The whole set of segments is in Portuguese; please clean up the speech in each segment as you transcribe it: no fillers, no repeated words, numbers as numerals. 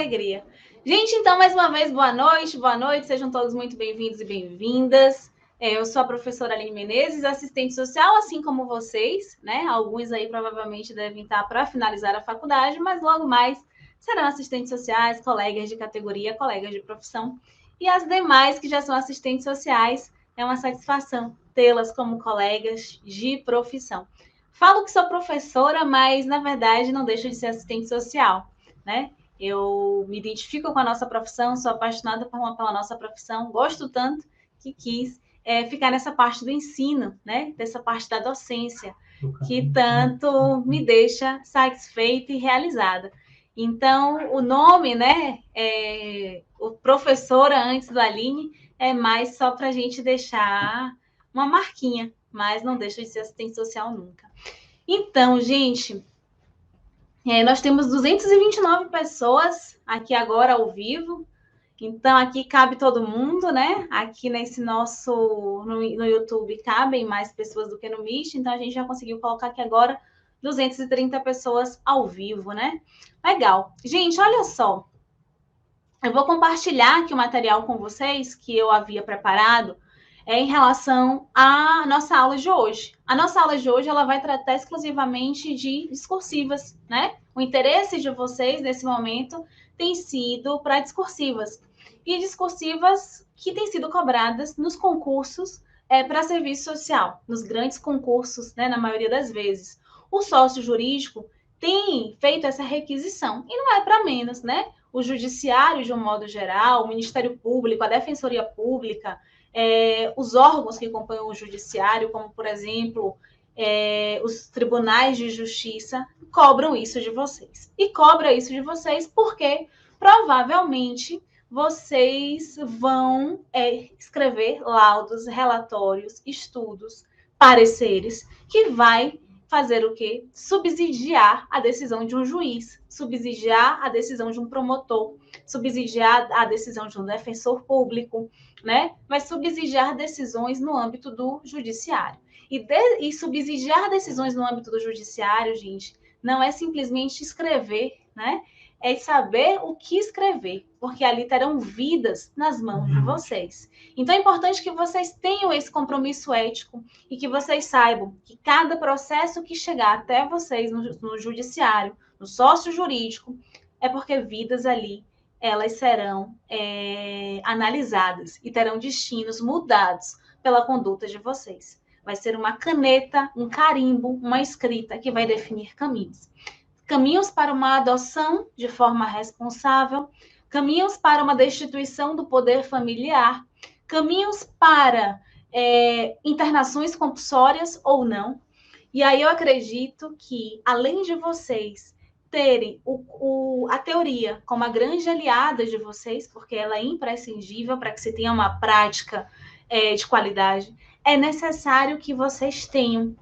Alegria. Gente, então, mais uma vez, boa noite, sejam todos muito bem-vindos e bem-vindas. Eu sou a professora Aline Menezes, assistente social, assim como vocês, né? Alguns aí provavelmente devem estar para finalizar a faculdade, mas logo mais serão assistentes sociais, colegas de categoria, colegas de profissão. E as demais que já são assistentes sociais, é uma satisfação tê-las como colegas de profissão. Falo que sou professora, mas na verdade não deixo de ser assistente social, né? Eu me identifico com a nossa profissão, sou apaixonada pela nossa profissão, gosto tanto que quis ficar nessa parte do ensino, né? Dessa parte da docência, que tanto me deixa satisfeita e realizada. Então, o nome, né? O professora antes do Aline é mais só para a gente deixar uma marquinha, mas não deixa de ser assistente social nunca. Então, gente, nós temos 229 pessoas aqui agora ao vivo. Então, aqui cabe todo mundo, né? Aqui nesse nosso... No YouTube cabem mais pessoas do que no Meet. Então, a gente já conseguiu colocar aqui agora 230 pessoas ao vivo, né? Legal. Gente, olha só. Eu vou compartilhar aqui o material com vocês que eu havia preparado em relação à nossa aula de hoje. A nossa aula de hoje ela vai tratar exclusivamente de discursivas, né? O interesse de vocês nesse momento tem sido para discursivas. E discursivas que têm sido cobradas nos concursos para serviço social, nos grandes concursos, né, na maioria das vezes. O sócio jurídico tem feito essa requisição, e não é para menos, né? O judiciário, de um modo geral, o Ministério Público, a Defensoria Pública, os órgãos que acompanham o judiciário, como, por exemplo, os tribunais de justiça, cobram isso de vocês. E cobra isso de vocês porque, provavelmente, vocês vão escrever laudos, relatórios, estudos, pareceres, que vai fazer o quê? Subsidiar a decisão de um juiz, subsidiar a decisão de um promotor, subsidiar a decisão de um defensor público, vai subsidiar decisões no âmbito do judiciário. E subsidiar decisões no âmbito do judiciário, gente, não é simplesmente escrever, né? É saber o que escrever, porque ali terão vidas nas mãos de vocês. Então é importante que vocês tenham esse compromisso ético e que vocês saibam que cada processo que chegar até vocês no judiciário, no sócio jurídico, é porque vidas ali elas serão analisadas e terão destinos mudados pela conduta de vocês. Vai ser uma caneta, um carimbo, uma escrita que vai definir caminhos. Caminhos para uma adoção de forma responsável, caminhos para uma destituição do poder familiar, caminhos para internações compulsórias ou não. E aí eu acredito que, além de vocês terem a teoria como a grande aliada de vocês, porque ela é imprescindível para que se tenha uma prática de qualidade, é necessário que vocês tenham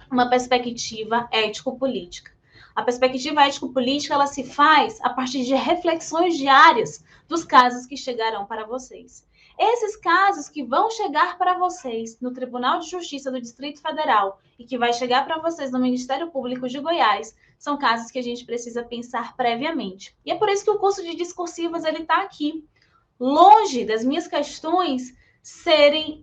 uma perspectiva ético-política. A perspectiva ético-política ela se faz a partir de reflexões diárias dos casos que chegarão para vocês. Esses casos que vão chegar para vocês no Tribunal de Justiça do Distrito Federal e que vai chegar para vocês no Ministério Público de Goiás, são casos que a gente precisa pensar previamente. E é por isso que o curso de discursivas ele está aqui, longe das minhas questões serem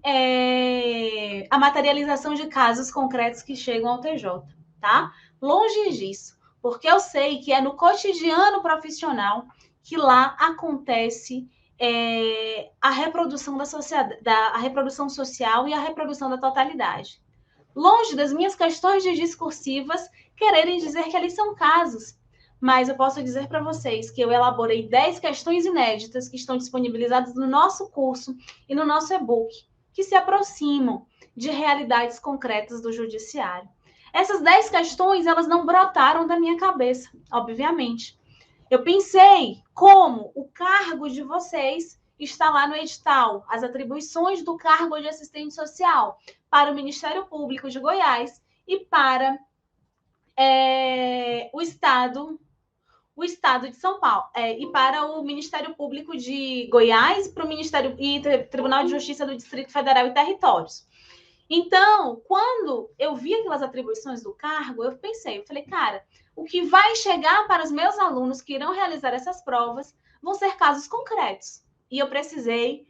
a materialização de casos concretos que chegam ao TJ, tá? Longe disso, porque eu sei que é no cotidiano profissional que lá acontece a reprodução da sociedade, a reprodução social e a reprodução da totalidade. Longe das minhas questões de discursivas quererem dizer que eles são casos, mas eu posso dizer para vocês que eu elaborei 10 questões inéditas que estão disponibilizadas no nosso curso e no nosso e-book, que se aproximam de realidades concretas do judiciário. Essas 10 questões, elas não brotaram da minha cabeça, obviamente. Eu pensei como o cargo de vocês está lá no edital, as atribuições do cargo de assistente social para o Ministério Público de Goiás e para o Estado de São Paulo, e para o Ministério Público de Goiás, para o Ministério e Tribunal de Justiça do Distrito Federal e Territórios. Então, quando eu vi aquelas atribuições do cargo, eu falei, cara, o que vai chegar para os meus alunos que irão realizar essas provas vão ser casos concretos. E eu precisei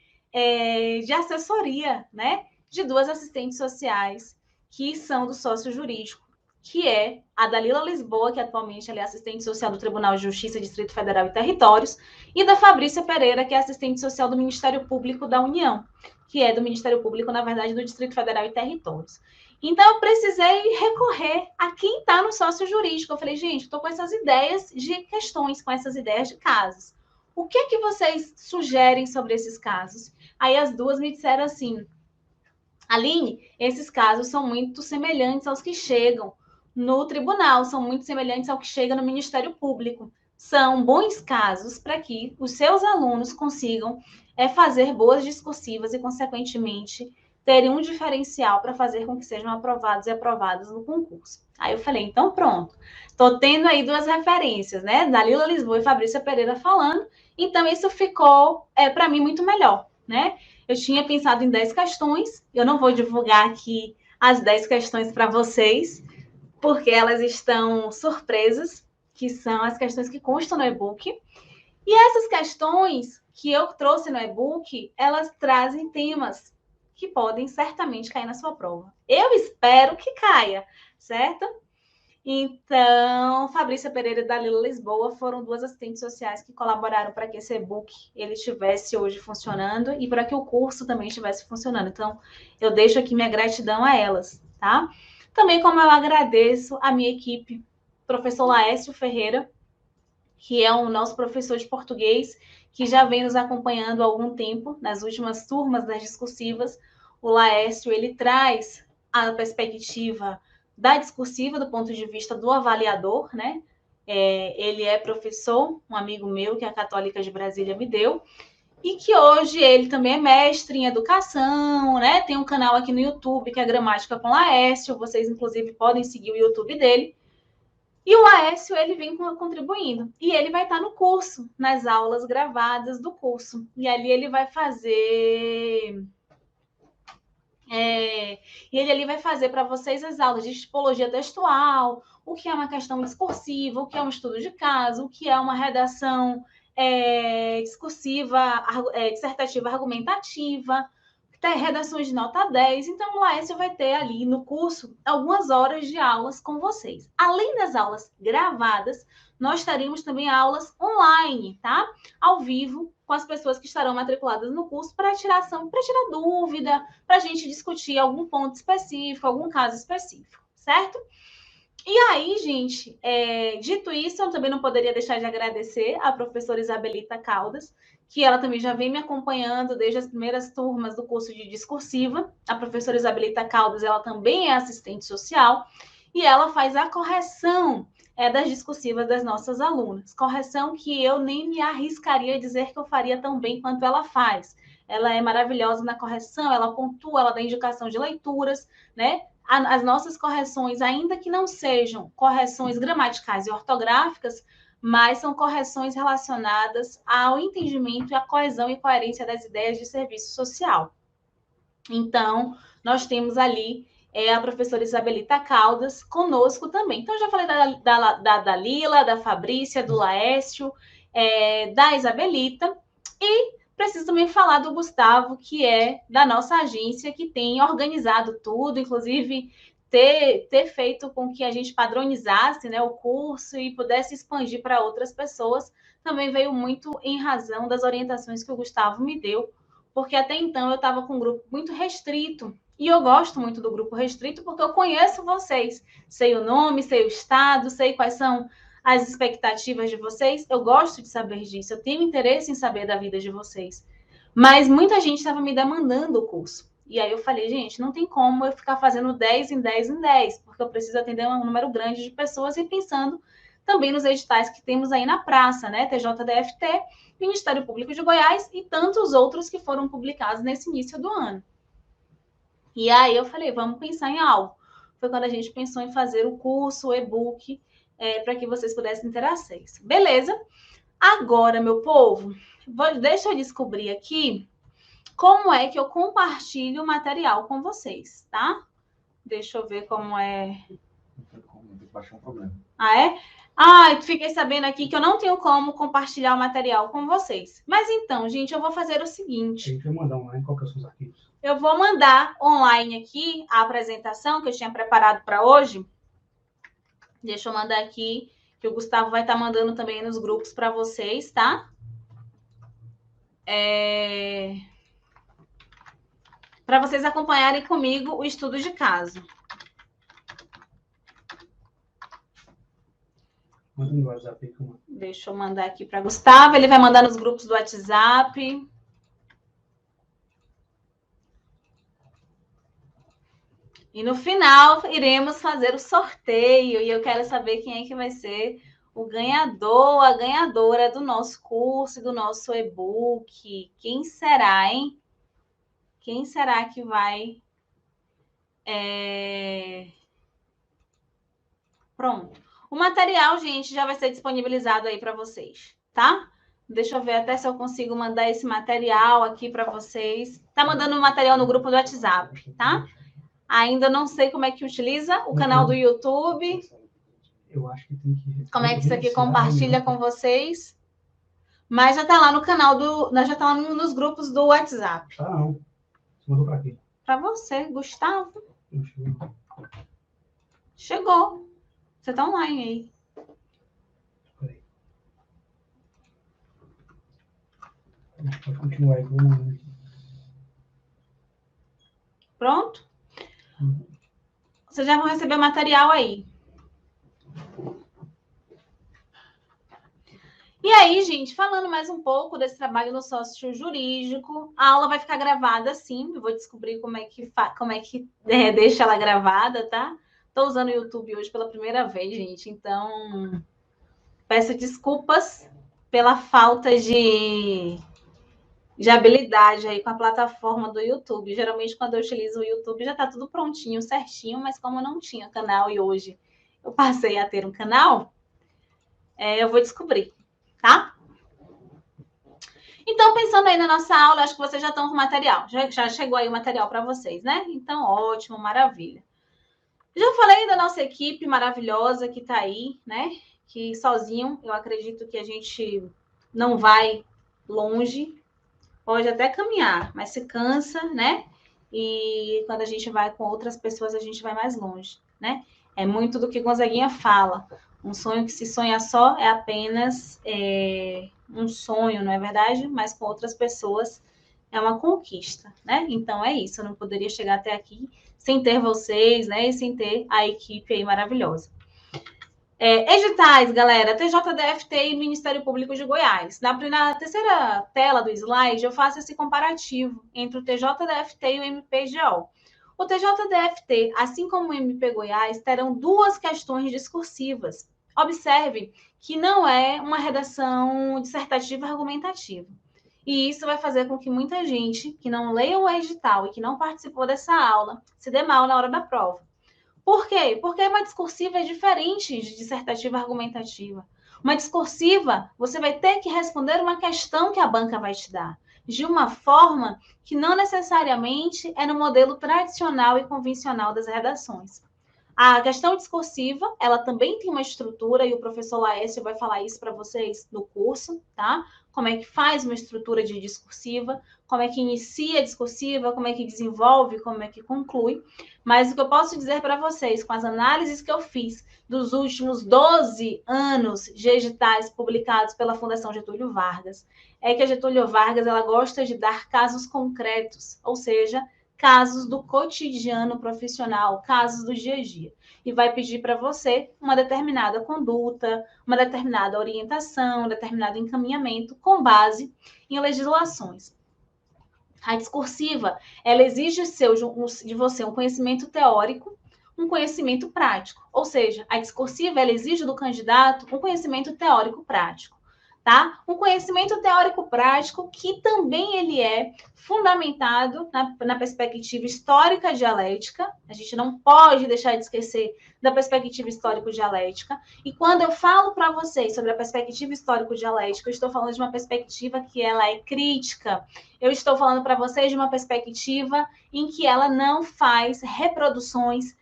de assessoria, né, de 2 assistentes sociais que são do sócio jurídico, que é a Dalila Lisboa, que atualmente ela é assistente social do Tribunal de Justiça, Distrito Federal e Territórios, e da Fabrícia Pereira, que é assistente social do Ministério Público da União, que é do Ministério Público, na verdade, do Distrito Federal e Territórios. Então, eu precisei recorrer a quem está no sócio jurídico. Eu falei, gente, estou com essas ideias de questões, com essas ideias de casos. O que é que vocês sugerem sobre esses casos? Aí as duas me disseram assim, Aline, esses casos são muito semelhantes aos que chegam no tribunal, são muito semelhantes ao que chega no Ministério Público. São bons casos para que os seus alunos consigam fazer boas discursivas e, consequentemente, terem um diferencial para fazer com que sejam aprovados e aprovadas no concurso. Aí eu falei, então pronto. Estou tendo aí 2 referências, né? Dalila Lisboa e Fabrícia Pereira falando. Então, isso ficou, para mim, muito melhor, né? Eu tinha pensado em 10 questões. Eu não vou divulgar aqui as 10 questões para vocês, porque elas estão surpresas, que são as questões que constam no e-book. E essas questões que eu trouxe no e-book, elas trazem temas que podem certamente cair na sua prova. Eu espero que caia, certo? Então, Fabrícia Pereira e Dalila Lisboa foram 2 assistentes sociais que colaboraram para que esse e-book ele estivesse hoje funcionando e para que o curso também estivesse funcionando. Então, eu deixo aqui minha gratidão a elas, tá? Também como eu agradeço a minha equipe, professor Laércio Ferreira, que é o nosso professor de português, que já vem nos acompanhando há algum tempo, nas últimas turmas das discursivas. O Laércio, ele traz a perspectiva da discursiva do ponto de vista do avaliador, né? Ele é professor, um amigo meu que a Católica de Brasília me deu, e que hoje ele também é mestre em educação, né? Tem um canal aqui no YouTube que é Gramática com Laércio, vocês inclusive podem seguir o YouTube dele. E o Laércio, ele vem contribuindo. E ele vai estar no curso, nas aulas gravadas do curso. E ali ele vai fazer... E ele ali vai fazer para vocês as aulas de tipologia textual, o que é uma questão discursiva, o que é um estudo de caso, o que é uma redação discursiva, dissertativa argumentativa, redações de nota 10. Então, o Laércio vai ter ali no curso algumas horas de aulas com vocês. Além das aulas gravadas, nós teremos também aulas online, tá? Ao vivo, com as pessoas que estarão matriculadas no curso para tirar dúvida, para a gente discutir algum ponto específico, algum caso específico, certo? E aí, gente, dito isso, eu também não poderia deixar de agradecer à professora Isabelita Caldas, que ela também já vem me acompanhando desde as primeiras turmas do curso de discursiva. A professora Isabelita Caldas, ela também é assistente social e ela faz a correção das discursivas das nossas alunas. Correção que eu nem me arriscaria a dizer que eu faria tão bem quanto ela faz. Ela é maravilhosa na correção, ela pontua, ela dá indicação de leituras, né? As nossas correções, ainda que não sejam correções gramaticais e ortográficas, mas são correções relacionadas ao entendimento e à coesão e coerência das ideias de serviço social. Então, nós temos ali a professora Isabelita Caldas conosco também. Então, eu já falei da Dalila, da Fabrícia, do Laércio, da Isabelita, e preciso também falar do Gustavo, que é da nossa agência, que tem organizado tudo, inclusive ter feito com que a gente padronizasse, né, o curso e pudesse expandir para outras pessoas, também veio muito em razão das orientações que o Gustavo me deu, porque até então eu estava com um grupo muito restrito, e eu gosto muito do grupo restrito porque eu conheço vocês, sei o nome, sei o estado, sei quais são as expectativas de vocês, eu gosto de saber disso, eu tenho interesse em saber da vida de vocês. Mas muita gente estava me demandando o curso. E aí eu falei, gente, não tem como eu ficar fazendo 10 em 10 em 10, porque eu preciso atender um número grande de pessoas e pensando também nos editais que temos aí na praça, né? TJDFT, Ministério Público de Goiás e tantos outros que foram publicados nesse início do ano. E aí eu falei, vamos pensar em algo. Foi quando a gente pensou em fazer o curso, o e-book, para que vocês pudessem ter acesso. Beleza? Agora, meu povo, deixa eu descobrir aqui como é que eu compartilho o material com vocês, tá? Deixa eu ver como é. Baixar um problema. Ah, é? Ah, fiquei sabendo aqui que eu não tenho como compartilhar o material com vocês. Mas então, gente, eu vou fazer o seguinte. A gente vai mandar online, qual que são os arquivos? Eu vou mandar online aqui a apresentação que eu tinha preparado para hoje. Deixa eu mandar aqui, que o Gustavo vai estar mandando também nos grupos para vocês, tá? Para vocês acompanharem comigo o estudo de caso. Manda no WhatsApp aí, como... Deixa eu mandar aqui para Gustavo, ele vai mandar nos grupos do WhatsApp. E no final, iremos fazer o sorteio. E eu quero saber quem é que vai ser o ganhador, a ganhadora do nosso curso e do nosso e-book. Quem será, hein? Quem será que vai... Pronto. O material, gente, já vai ser disponibilizado aí para vocês, tá? Deixa eu ver até se eu consigo mandar esse material aqui para vocês. Tá mandando o material no grupo do WhatsApp, tá? Ainda não sei como é que utiliza o canal do YouTube. Eu acho que tem que... Como é que isso aqui compartilha com vocês. Mas já tá lá no canal do... Já tá lá nos grupos do WhatsApp. Tá, não. Você mandou para quê? Para você, Gustavo. Não chegou. Chegou. Você tá online aí. Peraí. Pode continuar aí. Vamos... Pronto? Vocês já vão receber material aí. E aí, gente, falando mais um pouco desse trabalho no sócio jurídico, a aula vai ficar gravada sim. Eu vou descobrir como é que deixa ela gravada, tá? Estou usando o YouTube hoje pela primeira vez, gente. Então, peço desculpas pela falta de habilidade aí com a plataforma do YouTube. Geralmente, quando eu utilizo o YouTube, já está tudo prontinho, certinho. Mas como eu não tinha canal e hoje eu passei a ter um canal, eu vou descobrir. Tá? Então, pensando aí na nossa aula, acho que vocês já estão com o material. Já chegou aí o material para vocês, né? Então, ótimo, maravilha. Já falei da nossa equipe maravilhosa que está aí, né? Que sozinho, eu acredito que a gente não vai longe. Pode até caminhar, mas se cansa, né? E quando a gente vai com outras pessoas, a gente vai mais longe, né? É muito do que Gonzaguinha fala. Um sonho que se sonha só é apenas um sonho, não é verdade? Mas com outras pessoas é uma conquista, né? Então é isso. Eu não poderia chegar até aqui sem ter vocês, né? E sem ter a equipe aí maravilhosa. Editais, galera, TJDFT e Ministério Público de Goiás. Na terceira tela do slide, eu faço esse comparativo entre o TJDFT e o MPGO. O TJDFT, assim como o MP Goiás, terão duas questões discursivas. Observe que não é uma redação dissertativa argumentativa. E isso vai fazer com que muita gente que não leia o edital e que não participou dessa aula se dê mal na hora da prova. Por quê? Porque uma discursiva é diferente de dissertativa argumentativa. Uma discursiva, você vai ter que responder uma questão que a banca vai te dar, de uma forma que não necessariamente é no modelo tradicional e convencional das redações. A questão discursiva, ela também tem uma estrutura, e o professor Laércio vai falar isso para vocês no curso, tá? Como é que faz uma estrutura de discursiva, como é que inicia a discursiva, como é que desenvolve, como é que conclui. Mas o que eu posso dizer para vocês, com as análises que eu fiz dos últimos 12 anos de editais publicados pela Fundação Getúlio Vargas, é que a Getúlio Vargas ela gosta de dar casos concretos, ou seja, casos do cotidiano profissional, casos do dia a dia. E vai pedir para você uma determinada conduta, uma determinada orientação, um determinado encaminhamento com base em legislações. A discursiva, ela exige de você um conhecimento teórico, um conhecimento prático. Ou seja, a discursiva, ela exige do candidato um conhecimento teórico prático. tá? Um conhecimento teórico prático que também ele é fundamentado na perspectiva histórica dialética. A gente não pode deixar de esquecer da perspectiva histórico-dialética. E quando eu falo para vocês sobre a perspectiva histórico-dialética, eu estou falando de uma perspectiva que ela é crítica. Eu estou falando para vocês de uma perspectiva em que ela não faz reproduções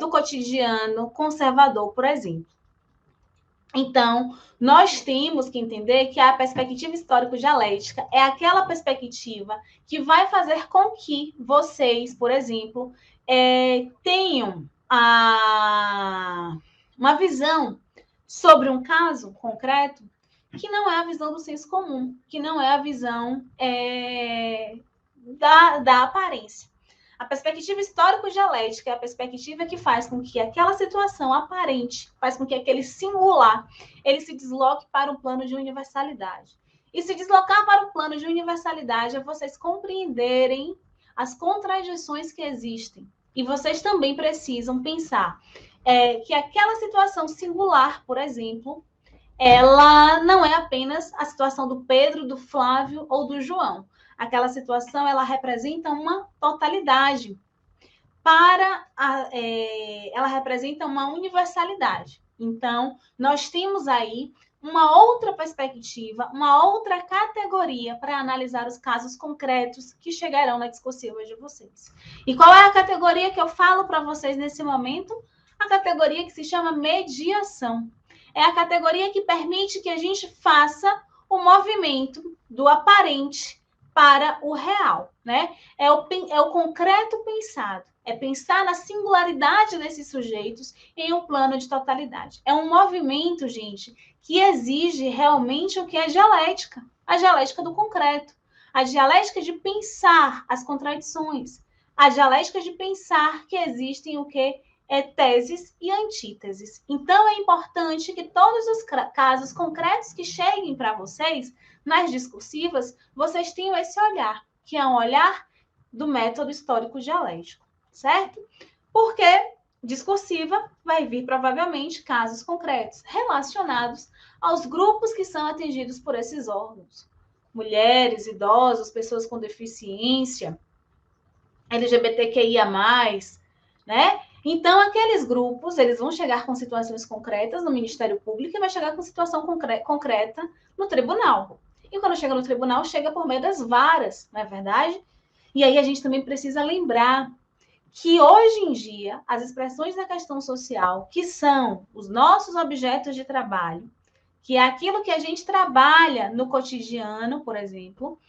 do cotidiano conservador, por exemplo. Então, nós temos que entender que a perspectiva histórico-dialética é aquela perspectiva que vai fazer com que vocês, por exemplo, tenham uma visão sobre um caso concreto que não é a visão do senso comum, que não é a visão da aparência. A perspectiva histórico-dialética é a perspectiva que faz com que aquela situação aparente, faz com que aquele singular, ele se desloque para um plano de universalidade. E se deslocar para o plano de universalidade é vocês compreenderem as contradições que existem. E vocês também precisam pensar que aquela situação singular, por exemplo, ela não é apenas a situação do Pedro, do Flávio ou do João. Aquela situação, ela representa uma totalidade. Ela representa uma universalidade. Então, nós temos aí uma outra perspectiva, uma outra categoria para analisar os casos concretos que chegarão na discursiva de vocês. E qual é a categoria que eu falo para vocês nesse momento? A categoria que se chama mediação. É a categoria que permite que a gente faça o movimento do aparente para o real, né? É o concreto pensado. É pensar na singularidade desses sujeitos em um plano de totalidade. É um movimento, gente, que exige realmente o que é dialética. A dialética do concreto. A dialética de pensar as contradições. A dialética de pensar que existem o que teses e antíteses. Então, é importante que todos os casos concretos que cheguem para vocês, nas discursivas, vocês tenham esse olhar, que é um olhar do método histórico dialético, certo? Porque discursiva vai vir, provavelmente, casos concretos relacionados aos grupos que são atingidos por esses órgãos. Mulheres, idosos, pessoas com deficiência, LGBTQIA+, né? Então, aqueles grupos, eles vão chegar com situações concretas no Ministério Público e vai chegar com situação concreta no tribunal. E quando chega no tribunal, chega por meio das varas, não é verdade? E aí a gente também precisa lembrar que hoje em dia, as expressões da questão social, que são os nossos objetos de trabalho, que é aquilo que a gente trabalha no cotidiano, por exemplo,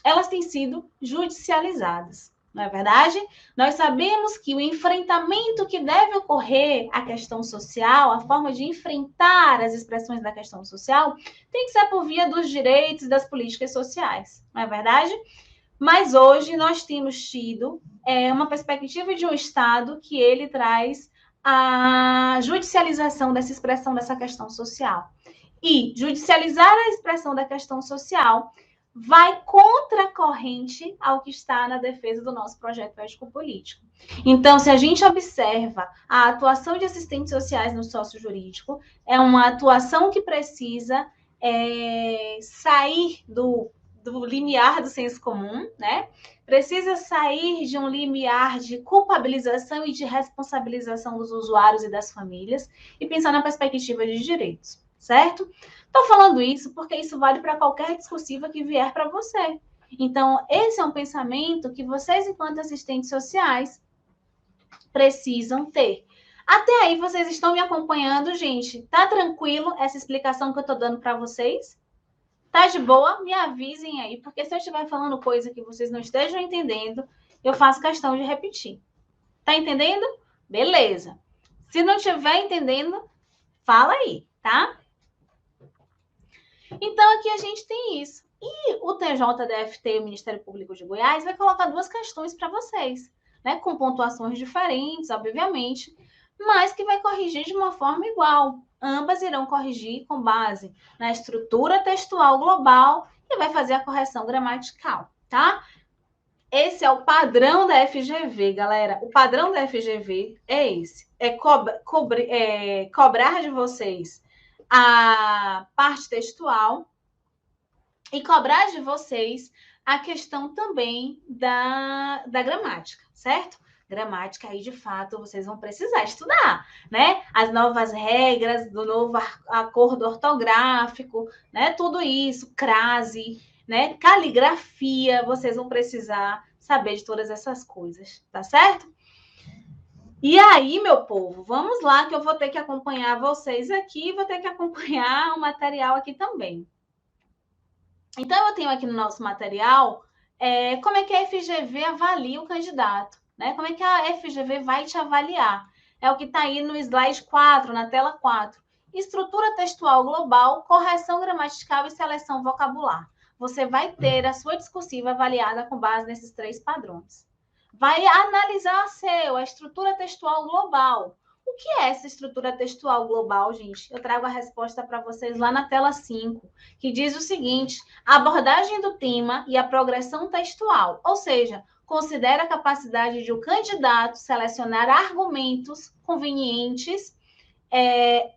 elas têm sido judicializadas. Não é verdade? Nós sabemos que o enfrentamento que deve ocorrer à questão social, a forma de enfrentar as expressões da questão social, tem que ser por via dos direitos e das políticas sociais. Não é verdade? Mas hoje nós temos tido uma perspectiva de um Estado que ele traz a judicialização dessa expressão dessa questão social. E judicializar a expressão da questão social vai contra a corrente ao que está na defesa do nosso projeto ético-político. Então, se a gente observa a atuação de assistentes sociais no sócio-jurídico, é uma atuação que precisa sair do limiar do senso comum, né? Precisa sair de um limiar de culpabilização e de responsabilização dos usuários e das famílias e pensar na perspectiva de direitos, certo? Estou falando isso porque isso vale para qualquer discursiva que vier para você. Então, esse é um pensamento que vocês, enquanto assistentes sociais, precisam ter. Até aí, vocês estão me acompanhando, gente? Tá tranquilo essa explicação que eu estou dando para vocês? Tá de boa? Me avisem aí, porque se eu estiver falando coisa que vocês não estejam entendendo, eu faço questão de repetir. Tá entendendo? Beleza. Se não estiver entendendo, fala aí, tá? Então, aqui a gente tem isso. E o TJDFT, o Ministério Público de Goiás, vai colocar duas questões para vocês, né? Com pontuações diferentes, obviamente, mas que vai corrigir de uma forma igual. Ambas irão corrigir com base na estrutura textual global e vai fazer a correção gramatical, tá? Esse é o padrão da FGV, galera. O padrão da FGV é esse. É cobrar de vocês a parte textual e cobrar de vocês a questão também da gramática, certo? Gramática aí, de fato, vocês vão precisar estudar, né? As novas regras do novo acordo ortográfico, né? Tudo isso, crase, né? Caligrafia, vocês vão precisar saber de todas essas coisas, tá certo? E aí, meu povo, vamos lá que eu vou ter que acompanhar vocês aqui, vou ter que acompanhar o material aqui também. Então, eu tenho aqui no nosso material como é que a FGV avalia o candidato, né? Como é que a FGV vai te avaliar? É o que está aí no slide 4, na tela 4. Estrutura textual global, correção gramatical e seleção vocabular. Você vai ter a sua discursiva avaliada com base nesses 3 padrões. Vai analisar a estrutura textual global. O que é essa estrutura textual global, gente? Eu trago a resposta para vocês lá na tela 5, que diz o seguinte: a abordagem do tema e a progressão textual, ou seja, considera a capacidade de o candidato selecionar argumentos convenientes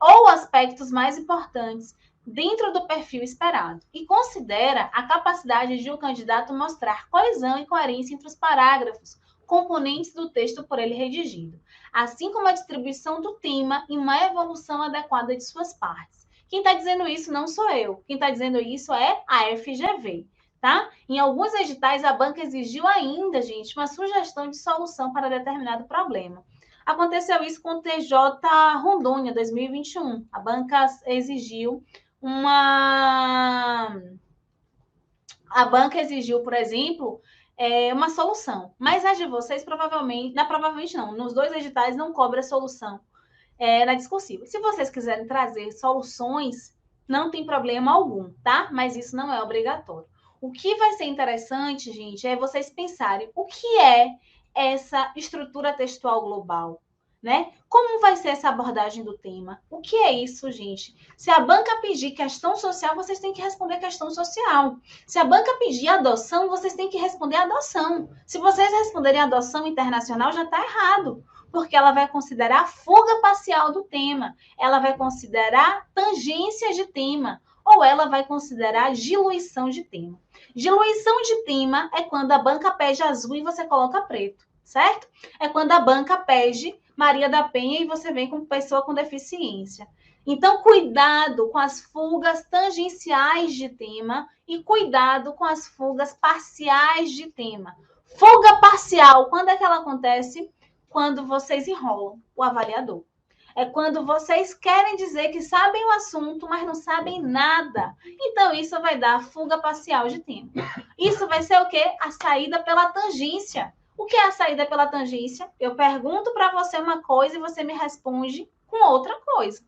ou aspectos mais importantes dentro do perfil esperado e considera a capacidade de o candidato mostrar coesão e coerência entre os parágrafos, componentes do texto por ele redigido, assim como a distribuição do tema e uma evolução adequada de suas partes. Quem está dizendo isso não sou eu. Quem está dizendo isso é a FGV, tá? Em alguns editais, a banca exigiu ainda, gente, uma sugestão de solução para determinado problema. Aconteceu isso com o TJ Rondônia, 2021. A banca exigiu por exemplo, uma solução. Mas a de vocês, provavelmente não, nos 2 editais não cobra solução na discursiva. Se vocês quiserem trazer soluções, não tem problema algum, tá? Mas isso não é obrigatório. O que vai ser interessante, gente, é vocês pensarem o que é essa estrutura textual global, né? Como vai ser essa abordagem do tema? O que é isso, gente? Se a banca pedir questão social, vocês têm que responder questão social. Se a banca pedir adoção, vocês têm que responder adoção. Se vocês responderem adoção internacional, já está errado, porque ela vai considerar a fuga parcial do tema, ela vai considerar tangência de tema, ou ela vai considerar diluição de tema. Diluição de tema é quando a banca pede azul e você coloca preto, certo? É quando a banca pede Maria da Penha e você vem com pessoa com deficiência. Então, cuidado com as fugas tangenciais de tema e cuidado com as fugas parciais de tema. Fuga parcial, quando é que ela acontece? Quando vocês enrolam o avaliador. É quando vocês querem dizer que sabem o assunto, mas não sabem nada. Então, isso vai dar fuga parcial de tema. Isso vai ser o quê? A saída pela tangência. O que é a saída pela tangência? Eu pergunto para você uma coisa e você me responde com outra coisa.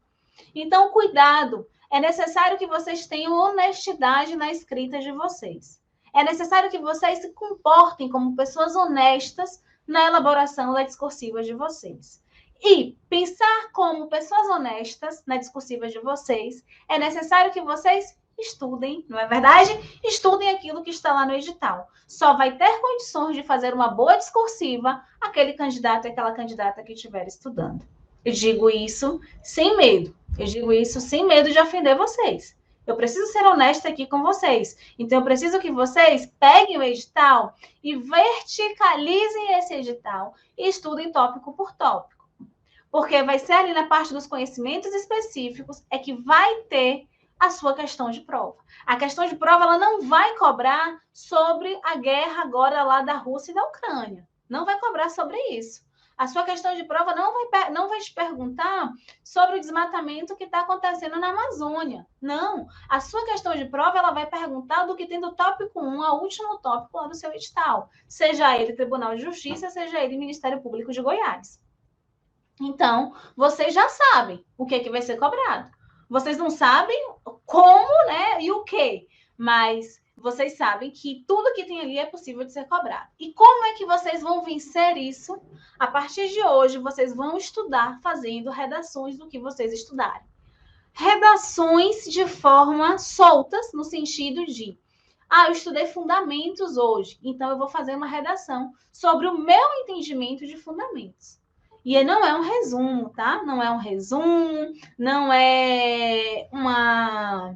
Então, cuidado. É necessário que vocês tenham honestidade na escrita de vocês. É necessário que vocês se comportem como pessoas honestas na elaboração da discursiva de vocês. E pensar como pessoas honestas na discursiva de vocês, é necessário que vocês estudem, não é verdade? Estudem aquilo que está lá no edital. Só vai ter condições de fazer uma boa discursiva aquele candidato e aquela candidata que estiver estudando. Eu digo isso sem medo. Eu digo isso sem medo de ofender vocês. Eu preciso ser honesta aqui com vocês. Então, eu preciso que vocês peguem o edital e verticalizem esse edital e estudem tópico por tópico. Porque vai ser ali na parte dos conhecimentos específicos é que vai ter a sua questão de prova. A questão de prova ela não vai cobrar sobre a guerra agora lá da Rússia e da Ucrânia. Não vai cobrar sobre isso. A sua questão de prova não vai te perguntar sobre o desmatamento que está acontecendo na Amazônia. Não. A sua questão de prova ela vai perguntar do que tem do tópico 1 ao último tópico lá do seu edital. Seja ele Tribunal de Justiça, seja ele Ministério Público de Goiás. Então, vocês já sabem o que é que vai ser cobrado. Vocês não sabem como, né, e o quê, mas vocês sabem que tudo que tem ali é possível de ser cobrado. E como é que vocês vão vencer isso? A partir de hoje, vocês vão estudar fazendo redações do que vocês estudarem. Redações de forma soltas, no sentido de eu estudei fundamentos hoje, então eu vou fazer uma redação sobre o meu entendimento de fundamentos. E não é um resumo, tá? Não é um resumo, não é uma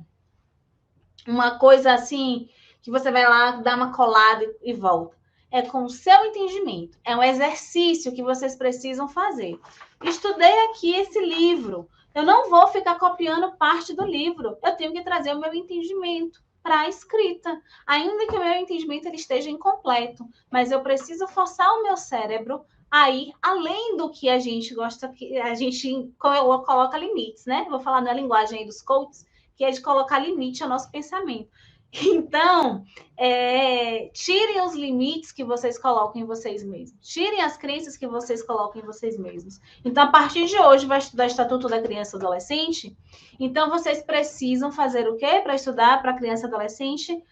coisa assim que você vai lá dar uma colada e volta. É com o seu entendimento. É um exercício que vocês precisam fazer. Estudei aqui esse livro. Eu não vou ficar copiando parte do livro. Eu tenho que trazer o meu entendimento para a escrita. Ainda que o meu entendimento ele esteja incompleto. Mas eu preciso forçar o meu cérebro a ir além do que a gente gosta, que a gente coloca limites, né? Vou falar na linguagem aí dos coaches, que é de colocar limite ao nosso pensamento. Então, tirem os limites que vocês colocam em vocês mesmos. Tirem as crenças que vocês colocam em vocês mesmos. Então, a partir de hoje, vai estudar Estatuto da Criança e Adolescente. Então, vocês precisam fazer o quê para estudar para criança e adolescente?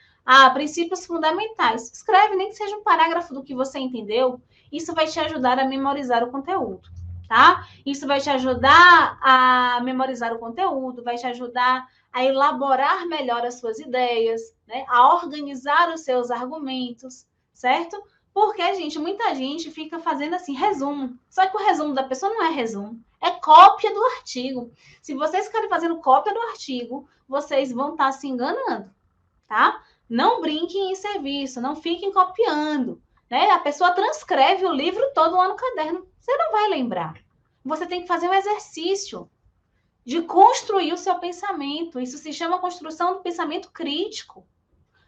Princípios fundamentais. Escreve, nem que seja um parágrafo do que você entendeu. Isso vai te ajudar a memorizar o conteúdo, tá? Isso vai te ajudar a memorizar o conteúdo, vai te ajudar a elaborar melhor as suas ideias, né? A organizar os seus argumentos, certo? Porque, muita gente fica fazendo assim, resumo. Só que o resumo da pessoa não é resumo, é cópia do artigo. Se vocês ficarem fazendo cópia do artigo, vocês vão estar se enganando, tá? Não brinquem em serviço, não fiquem copiando, né? A pessoa transcreve o livro todo lá no caderno. Você não vai lembrar. Você tem que fazer um exercício de construir o seu pensamento. Isso se chama construção do pensamento crítico.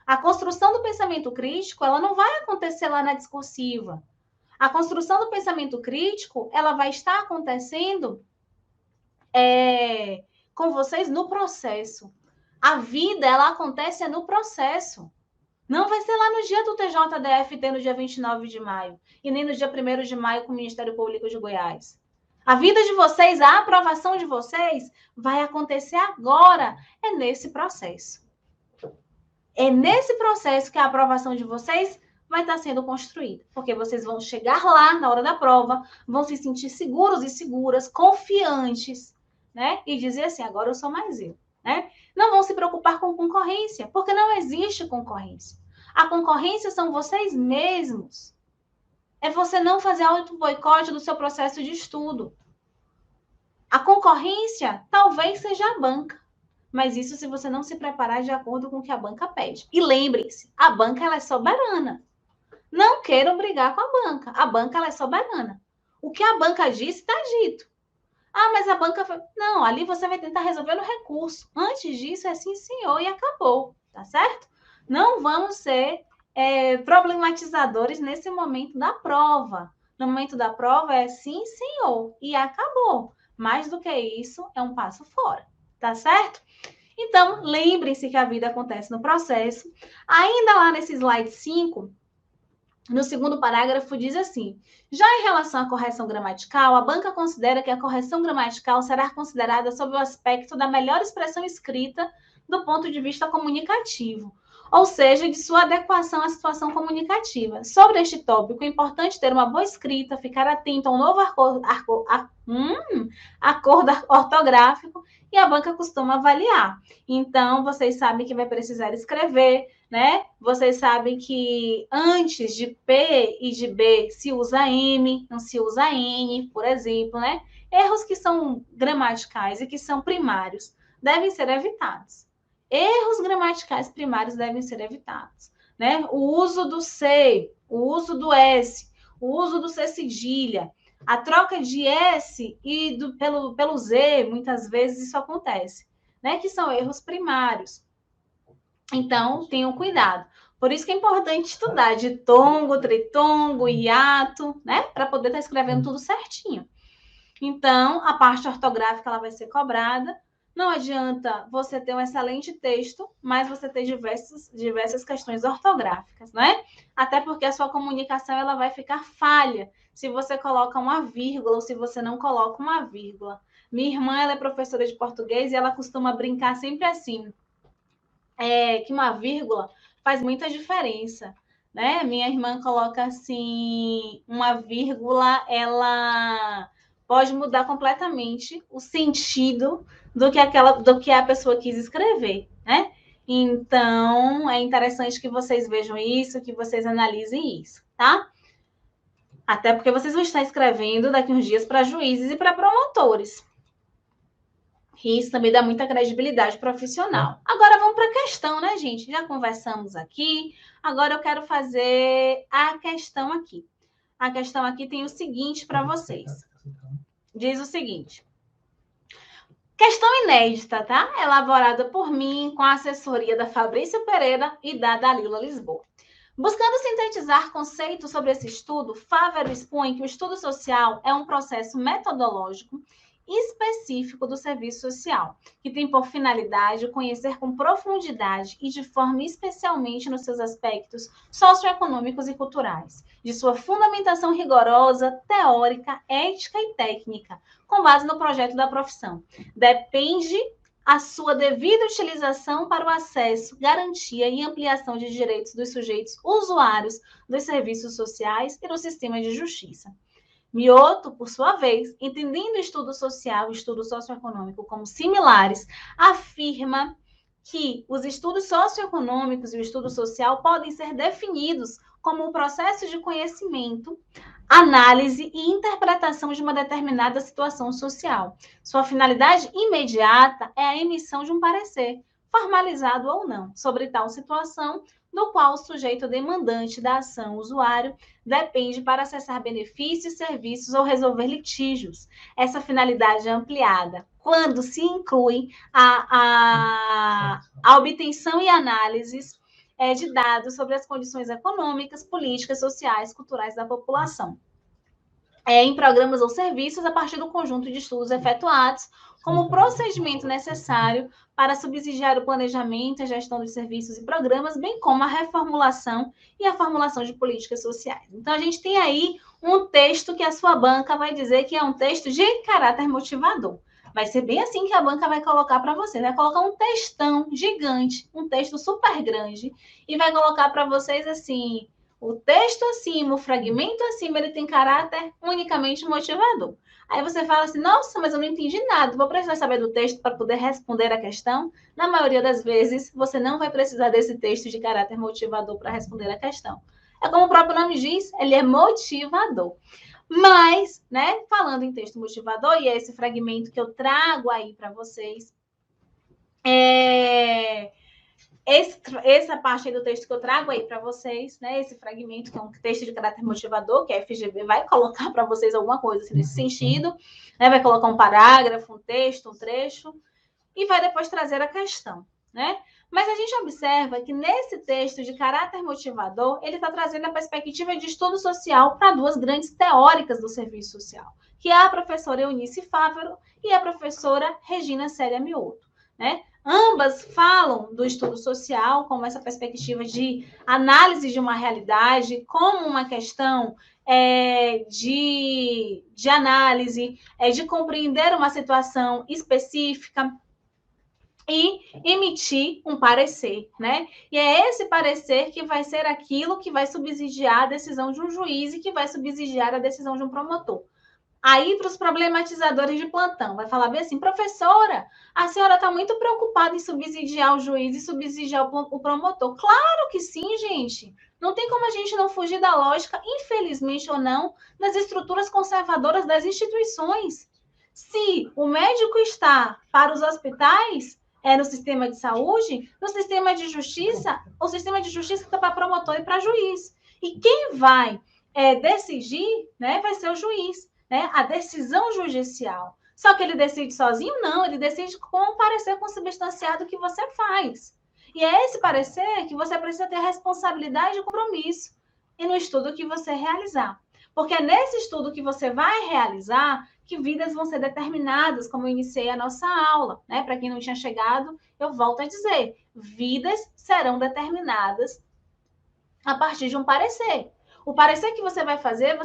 A construção do pensamento crítico, ela não vai acontecer lá na discursiva. A construção do pensamento crítico, ela vai estar acontecendo com vocês no processo. A vida, ela acontece no processo. Não vai ser lá no dia do TJDFT, no dia 29 de maio, e nem no dia 1º de maio com o Ministério Público de Goiás. A vida de vocês, a aprovação de vocês vai acontecer agora. É nesse processo. É nesse processo que a aprovação de vocês vai estar sendo construída. Porque vocês vão chegar lá na hora da prova, vão se sentir seguros e seguras, confiantes, né? E dizer assim, agora eu sou mais eu, né? Não vão se preocupar com concorrência, porque não existe concorrência. A concorrência são vocês mesmos. É você não fazer auto-boicote do seu processo de estudo. A concorrência talvez seja a banca, mas isso se você não se preparar de acordo com o que a banca pede. E lembrem-se, a banca ela é soberana. Não queiram brigar com a banca ela é soberana. O que a banca disse, está dito. Mas a banca... Não, ali você vai tentar resolver no recurso. Antes disso, é sim, senhor, e acabou, tá certo? Não vamos ser problematizadores nesse momento da prova. No momento da prova é sim, senhor, e acabou. Mais do que isso, é um passo fora, tá certo? Então, lembrem-se que a vida acontece no processo. Ainda lá nesse slide 5, no segundo parágrafo, diz assim: já em relação à correção gramatical, a banca considera que a correção gramatical será considerada sob o aspecto da melhor expressão escrita do ponto de vista comunicativo, ou seja, de sua adequação à situação comunicativa. Sobre este tópico, é importante ter uma boa escrita, ficar atento a um novo acordo ortográfico, e a banca costuma avaliar. Então, vocês sabem que vai precisar escrever, né? Vocês sabem que antes de P e de B se usa M, não se usa N, por exemplo, né? Erros que são gramaticais e que são primários devem ser evitados. Erros gramaticais primários devem ser evitados, né? O uso do C, o uso do S, o uso do C cedilha, a troca de S e pelo Z, muitas vezes isso acontece, né? Que são erros primários. Então, tenham cuidado. Por isso que é importante estudar ditongo, tritongo, hiato, né? Para poder estar escrevendo tudo certinho. Então, a parte ortográfica ela vai ser cobrada. Não adianta você ter um excelente texto, mas você ter diversas questões ortográficas, né? Até porque a sua comunicação ela vai ficar falha se você coloca uma vírgula ou se você não coloca uma vírgula. Minha irmã ela é professora de português e ela costuma brincar sempre assim, que uma vírgula faz muita diferença, né? Minha irmã coloca assim, uma vírgula, ela pode mudar completamente o sentido do que a pessoa quis escrever, né? Então, é interessante que vocês vejam isso, que vocês analisem isso, tá? Até porque vocês vão estar escrevendo daqui uns dias para juízes e para promotores. E isso também dá muita credibilidade profissional. Agora vamos para a questão, né, gente? Já conversamos aqui. Agora eu quero fazer a questão aqui. A questão aqui tem o seguinte para vocês. Diz o seguinte. Questão inédita, tá? Elaborada por mim com a assessoria da Fabrício Pereira e da Dalila Lisboa. Buscando sintetizar conceitos sobre esse estudo, Fávero expõe que o estudo social é um processo metodológico específico do serviço social, que tem por finalidade conhecer com profundidade e de forma especialmente nos seus aspectos socioeconômicos e culturais, de sua fundamentação rigorosa, teórica, ética e técnica, com base no projeto da profissão. Depende a sua devida utilização para o acesso, garantia e ampliação de direitos dos sujeitos usuários dos serviços sociais e do sistema de justiça. Mioto, por sua vez, entendendo o estudo social e o estudo socioeconômico como similares, afirma que os estudos socioeconômicos e o estudo social podem ser definidos como um processo de conhecimento, análise e interpretação de uma determinada situação social. Sua finalidade imediata é a emissão de um parecer, formalizado ou não, sobre tal situação, no qual o sujeito demandante da ação, usuário, depende para acessar benefícios, serviços ou resolver litígios. Essa finalidade é ampliada quando se inclui a obtenção e análises de dados sobre as condições econômicas, políticas, sociais, culturais da população. Em programas ou serviços, a partir do conjunto de estudos efetuados, como procedimento necessário para subsidiar o planejamento, a gestão dos serviços e programas, bem como a reformulação e a formulação de políticas sociais. Então, a gente tem aí um texto que a sua banca vai dizer que é um texto de caráter motivador. Vai ser bem assim que a banca vai colocar para você. Vai colocar um textão gigante, um texto super grande, e vai colocar para vocês assim, o texto acima, o fragmento acima, ele tem caráter unicamente motivador. Aí você fala assim, nossa, mas eu não entendi nada, vou precisar saber do texto para poder responder a questão? Na maioria das vezes, você não vai precisar desse texto de caráter motivador para responder a questão. É como o próprio nome diz, ele é motivador. Mas, né, falando em texto motivador, e é esse fragmento que eu trago aí para vocês, essa parte aí do texto que eu trago aí para vocês, né, esse fragmento que é um texto de caráter motivador, que a FGV vai colocar para vocês alguma coisa assim, nesse sentido, né, vai colocar um parágrafo, um texto, um trecho, e vai depois trazer a questão, né? Mas a gente observa que nesse texto de caráter motivador, ele está trazendo a perspectiva de estudo social para duas grandes teóricas do serviço social, que é a professora Eunice Fávero e a professora Regina Célia Mioto, né? Ambas falam do estudo social como essa perspectiva de análise de uma realidade, como uma questão de análise, de compreender uma situação específica e emitir um parecer, né? E é esse parecer que vai ser aquilo que vai subsidiar a decisão de um juiz e que vai subsidiar a decisão de um promotor. Aí, para os problematizadores de plantão, vai falar bem assim, professora, a senhora está muito preocupada em subsidiar o juiz e subsidiar o promotor. Claro que sim, gente. Não tem como a gente não fugir da lógica, infelizmente ou não, das estruturas conservadoras das instituições. Se o médico está para os hospitais, no sistema de saúde, no sistema de justiça, o sistema de justiça está para promotor e para juiz. E quem vai decidir, né, vai ser o juiz. Né, a decisão judicial. Só que ele decide sozinho? Não, ele decide com o parecer consubstanciado que você faz. E é esse parecer que você precisa ter responsabilidade e compromisso e no estudo que você realizar. Porque é nesse estudo que você vai realizar que vidas vão ser determinadas, como eu iniciei a nossa aula. Né? Para quem não tinha chegado, eu volto a dizer, vidas serão determinadas a partir de um parecer. O parecer que você vai fazer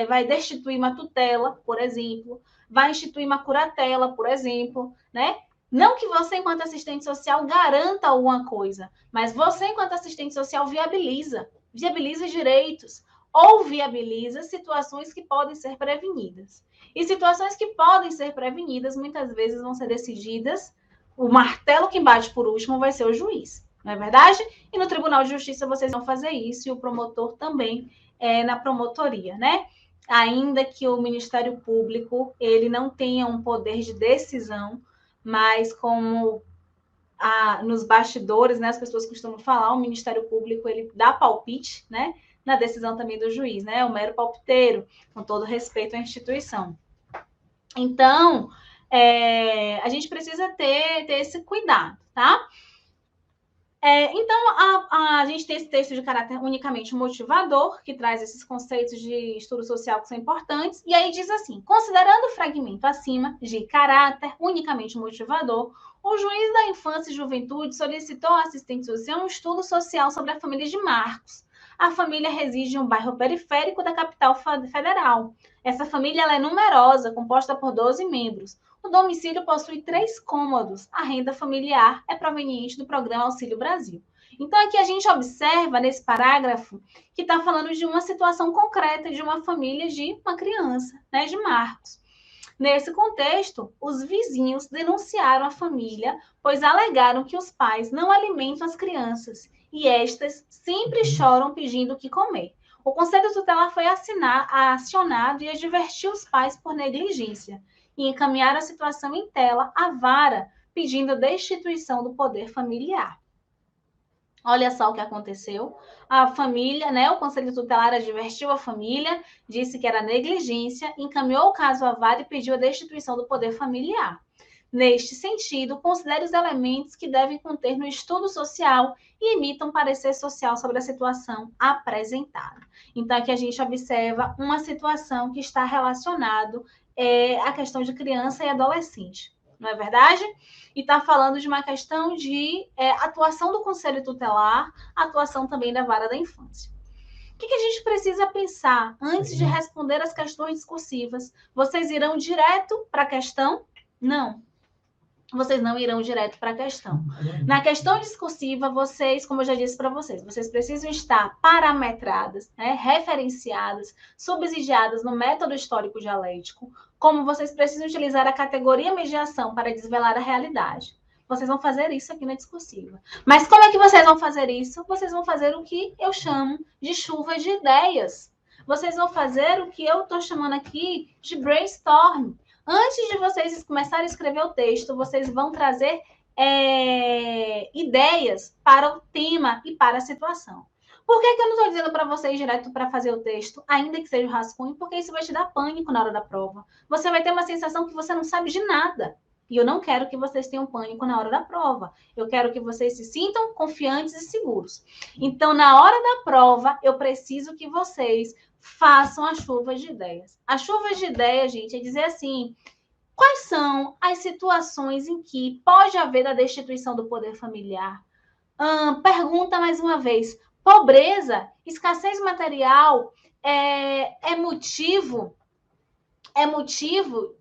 vai destituir uma tutela, por exemplo, vai instituir uma curatela, por exemplo, né? Não que você, enquanto assistente social, garanta alguma coisa, mas você, enquanto assistente social, viabiliza direitos ou viabiliza situações que podem ser prevenidas. E situações que podem ser prevenidas, muitas vezes vão ser decididas, o martelo que bate por último vai ser o juiz. Não é verdade? E no Tribunal de Justiça vocês vão fazer isso, e o promotor também na promotoria, né? Ainda que o Ministério Público ele não tenha um poder de decisão, mas como nos bastidores, né, as pessoas costumam falar, o Ministério Público ele dá palpite, né, na decisão também do juiz, né, é um mero palpiteiro, com todo respeito à instituição. Então, a gente precisa ter esse cuidado, tá? Então, a gente tem esse texto de caráter unicamente motivador, que traz esses conceitos de estudo social que são importantes, e aí diz assim, considerando o fragmento acima, de caráter unicamente motivador, o juiz da infância e juventude solicitou ao assistente social um estudo social sobre a família de Marcos. A família reside em um bairro periférico da capital federal. Essa família ela é numerosa, composta por 12 membros. O domicílio possui 3 cômodos. A renda familiar é proveniente do Programa Auxílio Brasil. Então, aqui a gente observa, nesse parágrafo, que está falando de uma situação concreta de uma família de uma criança, né, de Marcos. Nesse contexto, os vizinhos denunciaram a família, pois alegaram que os pais não alimentam as crianças e estas sempre choram pedindo o que comer. O Conselho Tutelar foi acionado e advertiu os pais por negligência e encaminhar a situação em tela à vara, pedindo a destituição do poder familiar. Olha só o que aconteceu. A família, né, o Conselho Tutelar advertiu a família, disse que era negligência, encaminhou o caso à vara e pediu a destituição do poder familiar. Neste sentido, considere os elementos que devem conter no estudo social e emitam parecer social sobre a situação apresentada. Então, aqui a gente observa uma situação que está relacionada à questão de criança e adolescente, não é verdade? E está falando de uma questão de atuação do Conselho Tutelar, atuação também da Vara da Infância. O que a gente precisa pensar antes de responder as questões discursivas? Vocês irão direto para a questão? Não. Vocês não irão direto para a questão. Na questão discursiva, vocês, como eu já disse para vocês, vocês precisam estar parametradas, né, referenciadas, subsidiadas no método histórico dialético, como vocês precisam utilizar a categoria mediação para desvelar a realidade. Vocês vão fazer isso aqui na discursiva. Mas como é que vocês vão fazer isso? Vocês vão fazer o que eu chamo de chuva de ideias. Vocês vão fazer o que eu estou chamando aqui de brainstorm. Antes de vocês começarem a escrever o texto, vocês vão trazer ideias para o tema e para a situação. Por que eu não estou dizendo para vocês direto para fazer o texto, ainda que seja o rascunho? Porque isso vai te dar pânico na hora da prova. Você vai ter uma sensação que você não sabe de nada. E eu não quero que vocês tenham pânico na hora da prova. Eu quero que vocês se sintam confiantes e seguros. Então, na hora da prova, eu preciso que vocês façam a chuva de ideias. A chuva de ideias, gente, é dizer assim, quais são as situações em que pode haver a destituição do poder familiar? Pergunta mais uma vez, pobreza, escassez material é motivo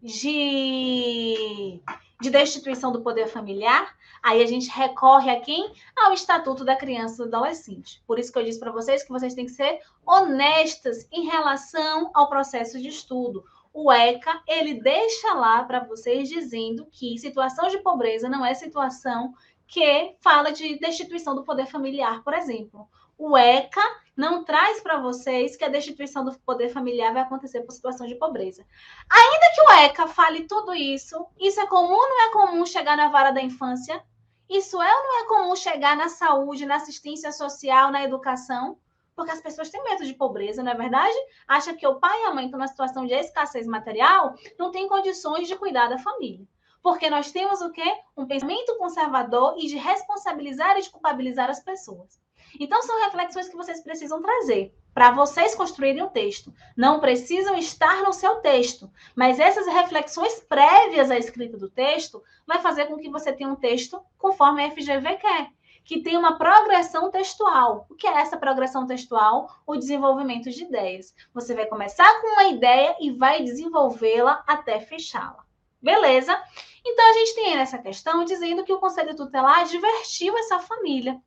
de destituição do poder familiar? Aí a gente recorre a quem? Ao Estatuto da Criança e do Adolescente. Por isso que eu disse para vocês que vocês têm que ser honestas em relação ao processo de estudo. O ECA, ele deixa lá para vocês dizendo que situação de pobreza não é situação que fala de destituição do poder familiar, por exemplo. O ECA não traz para vocês que a destituição do poder familiar vai acontecer por situação de pobreza. Ainda que o ECA fale tudo isso, isso é comum ou não é comum chegar na vara da infância? Isso é ou não é comum chegar na saúde, na assistência social, na educação? Porque as pessoas têm medo de pobreza, não é verdade? Acha que o pai e a mãe estão numa situação de escassez material, não tem condições de cuidar da família. Porque nós temos o quê? Um pensamento conservador e de responsabilizar e de culpabilizar as pessoas. Então, são reflexões que vocês precisam trazer para vocês construírem o texto. Não precisam estar no seu texto, mas essas reflexões prévias à escrita do texto vai fazer com que você tenha um texto conforme a FGV quer, que tem uma progressão textual. O que é essa progressão textual? O desenvolvimento de ideias. Você vai começar com uma ideia e vai desenvolvê-la até fechá-la. Beleza? Então, a gente tem essa questão dizendo que o Conselho Tutelar advertiu essa família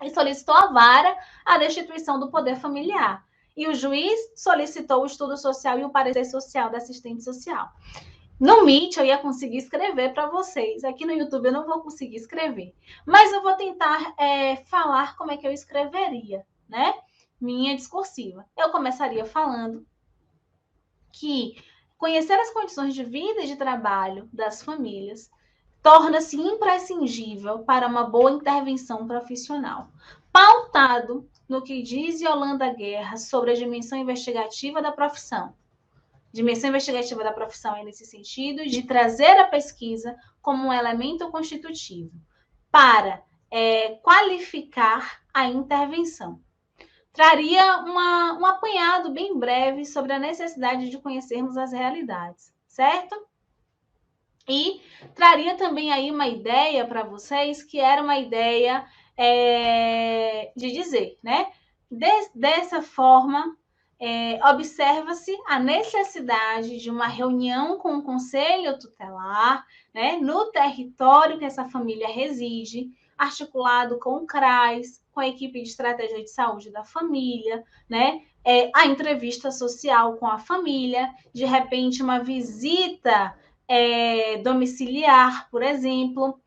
e solicitou à vara a destituição do poder familiar. E o juiz solicitou o estudo social e o parecer social da assistente social. No Meet eu ia conseguir escrever para vocês. Aqui no YouTube eu não vou conseguir escrever. Mas eu vou tentar falar como é que eu escreveria, né? minha discursiva. Eu começaria falando que conhecer as condições de vida e de trabalho das famílias torna-se imprescindível para uma boa intervenção profissional, pautado no que diz Yolanda Guerra sobre a dimensão investigativa da profissão. Dimensão investigativa da profissão é nesse sentido de trazer a pesquisa como um elemento constitutivo para qualificar a intervenção. Traria um apanhado bem breve sobre a necessidade de conhecermos as realidades, certo? E traria também aí uma ideia para vocês, que era uma ideia de dizer, né? Dessa forma, observa-se a necessidade de uma reunião com o conselho tutelar, né, no território que essa família reside, articulado com o CRAS, com a equipe de estratégia de saúde da família, né, a entrevista social com a família, de repente uma visita domiciliar, por exemplo,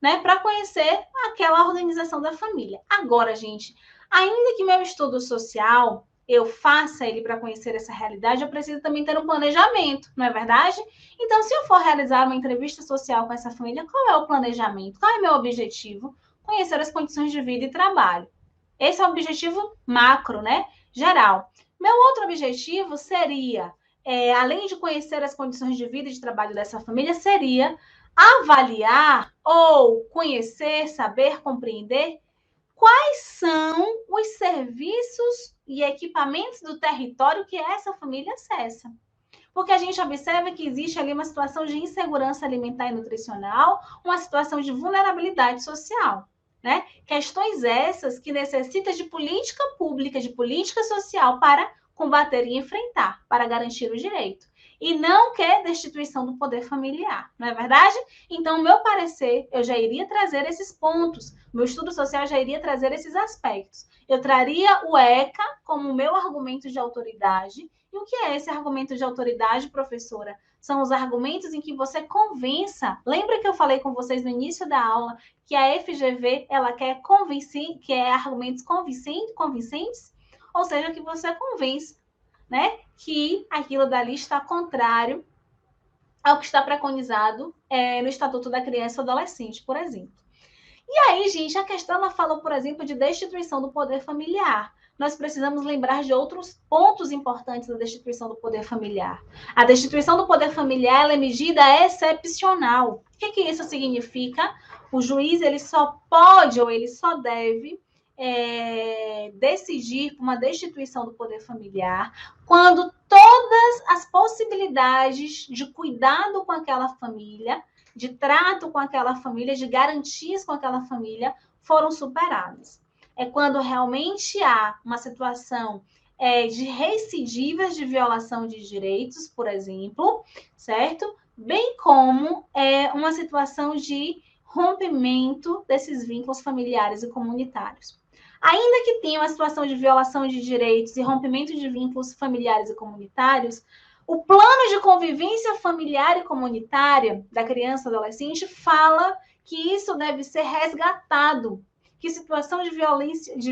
né, para conhecer aquela organização da família. Agora, gente, ainda que meu estudo social eu faça ele para conhecer essa realidade, eu preciso também ter um planejamento, não é verdade? Então, se eu for realizar uma entrevista social com essa família, qual é o planejamento? Qual é o meu objetivo? Conhecer as condições de vida e trabalho. Esse é o objetivo macro, né? Geral. Meu outro objetivo seria, além de conhecer as condições de vida e de trabalho dessa família, seria avaliar ou conhecer, saber, compreender quais são os serviços e equipamentos do território que essa família acessa. Porque a gente observa que existe ali uma situação de insegurança alimentar e nutricional, uma situação de vulnerabilidade social, né? Questões essas que necessitam de política pública, de política social para combater e enfrentar, para garantir o direito. E não quer destituição do poder familiar, não é verdade? Então, meu parecer, eu já iria trazer esses pontos, meu estudo social já iria trazer esses aspectos. Eu traria o ECA como meu argumento de autoridade. E o que é esse argumento de autoridade, professora? São os argumentos em que você convença. Lembra que eu falei com vocês no início da aula que a FGV ela quer convencer, que é argumentos convincentes? Ou seja, que você convence, né, que aquilo dali está contrário ao que está preconizado no Estatuto da Criança e do Adolescente, por exemplo. E aí, gente, a questão ela falou, por exemplo, de destituição do poder familiar. Nós precisamos lembrar de outros pontos importantes da destituição do poder familiar. A destituição do poder familiar ela é medida excepcional. O que isso significa? O juiz ele só pode ou ele só deve decidir por uma destituição do poder familiar quando todas as possibilidades de cuidado com aquela família, de trato com aquela família, de garantias com aquela família foram superadas. É quando realmente há uma situação de recidivas de violação de direitos, por exemplo, certo? Bem como uma situação de rompimento desses vínculos familiares e comunitários. Ainda que tenha uma situação de violação de direitos e rompimento de vínculos familiares e comunitários, o plano de convivência familiar e comunitária da criança e adolescente fala que isso deve ser resgatado, que situação de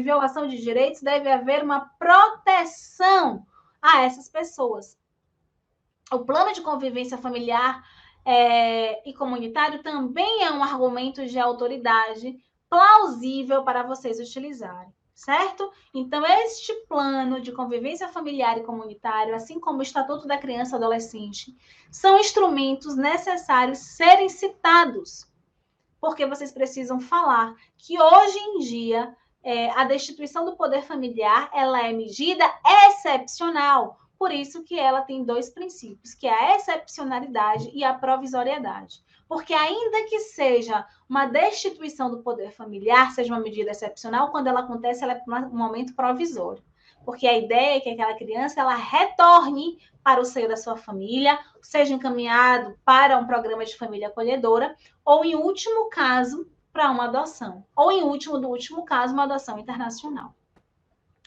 violação de direitos deve haver uma proteção a essas pessoas. O plano de convivência familiar e comunitário também é um argumento de autoridade plausível para vocês utilizarem, certo? Então, este plano de convivência familiar e comunitário, assim como o Estatuto da Criança e Adolescente, são instrumentos necessários serem citados, porque vocês precisam falar que hoje em dia a destituição do poder familiar ela é medida excepcional. Por isso que ela tem dois princípios, que é a excepcionalidade e a provisoriedade. Porque ainda que seja uma destituição do poder familiar, seja uma medida excepcional, quando ela acontece, ela é um momento provisório. Porque a ideia é que aquela criança ela retorne para o seio da sua família, seja encaminhado para um programa de família acolhedora, ou, em último caso, para uma adoção. Ou, em último caso, uma adoção internacional.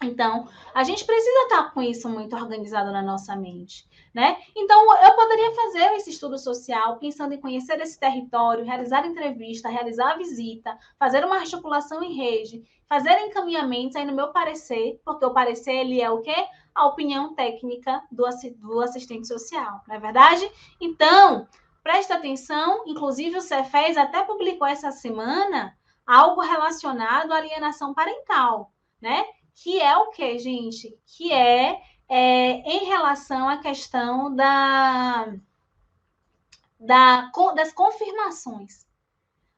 Então, a gente precisa estar com isso muito organizado na nossa mente, né? Então, eu poderia fazer esse estudo social pensando em conhecer esse território, realizar entrevista, realizar visita, fazer uma articulação em rede, fazer encaminhamentos aí no meu parecer, porque o parecer, ele é o quê? A opinião técnica do assistente social, não é verdade? Então, presta atenção, inclusive o Cefes até publicou essa semana algo relacionado à alienação parental, né? Que é o que, gente? Que em relação à questão das confirmações.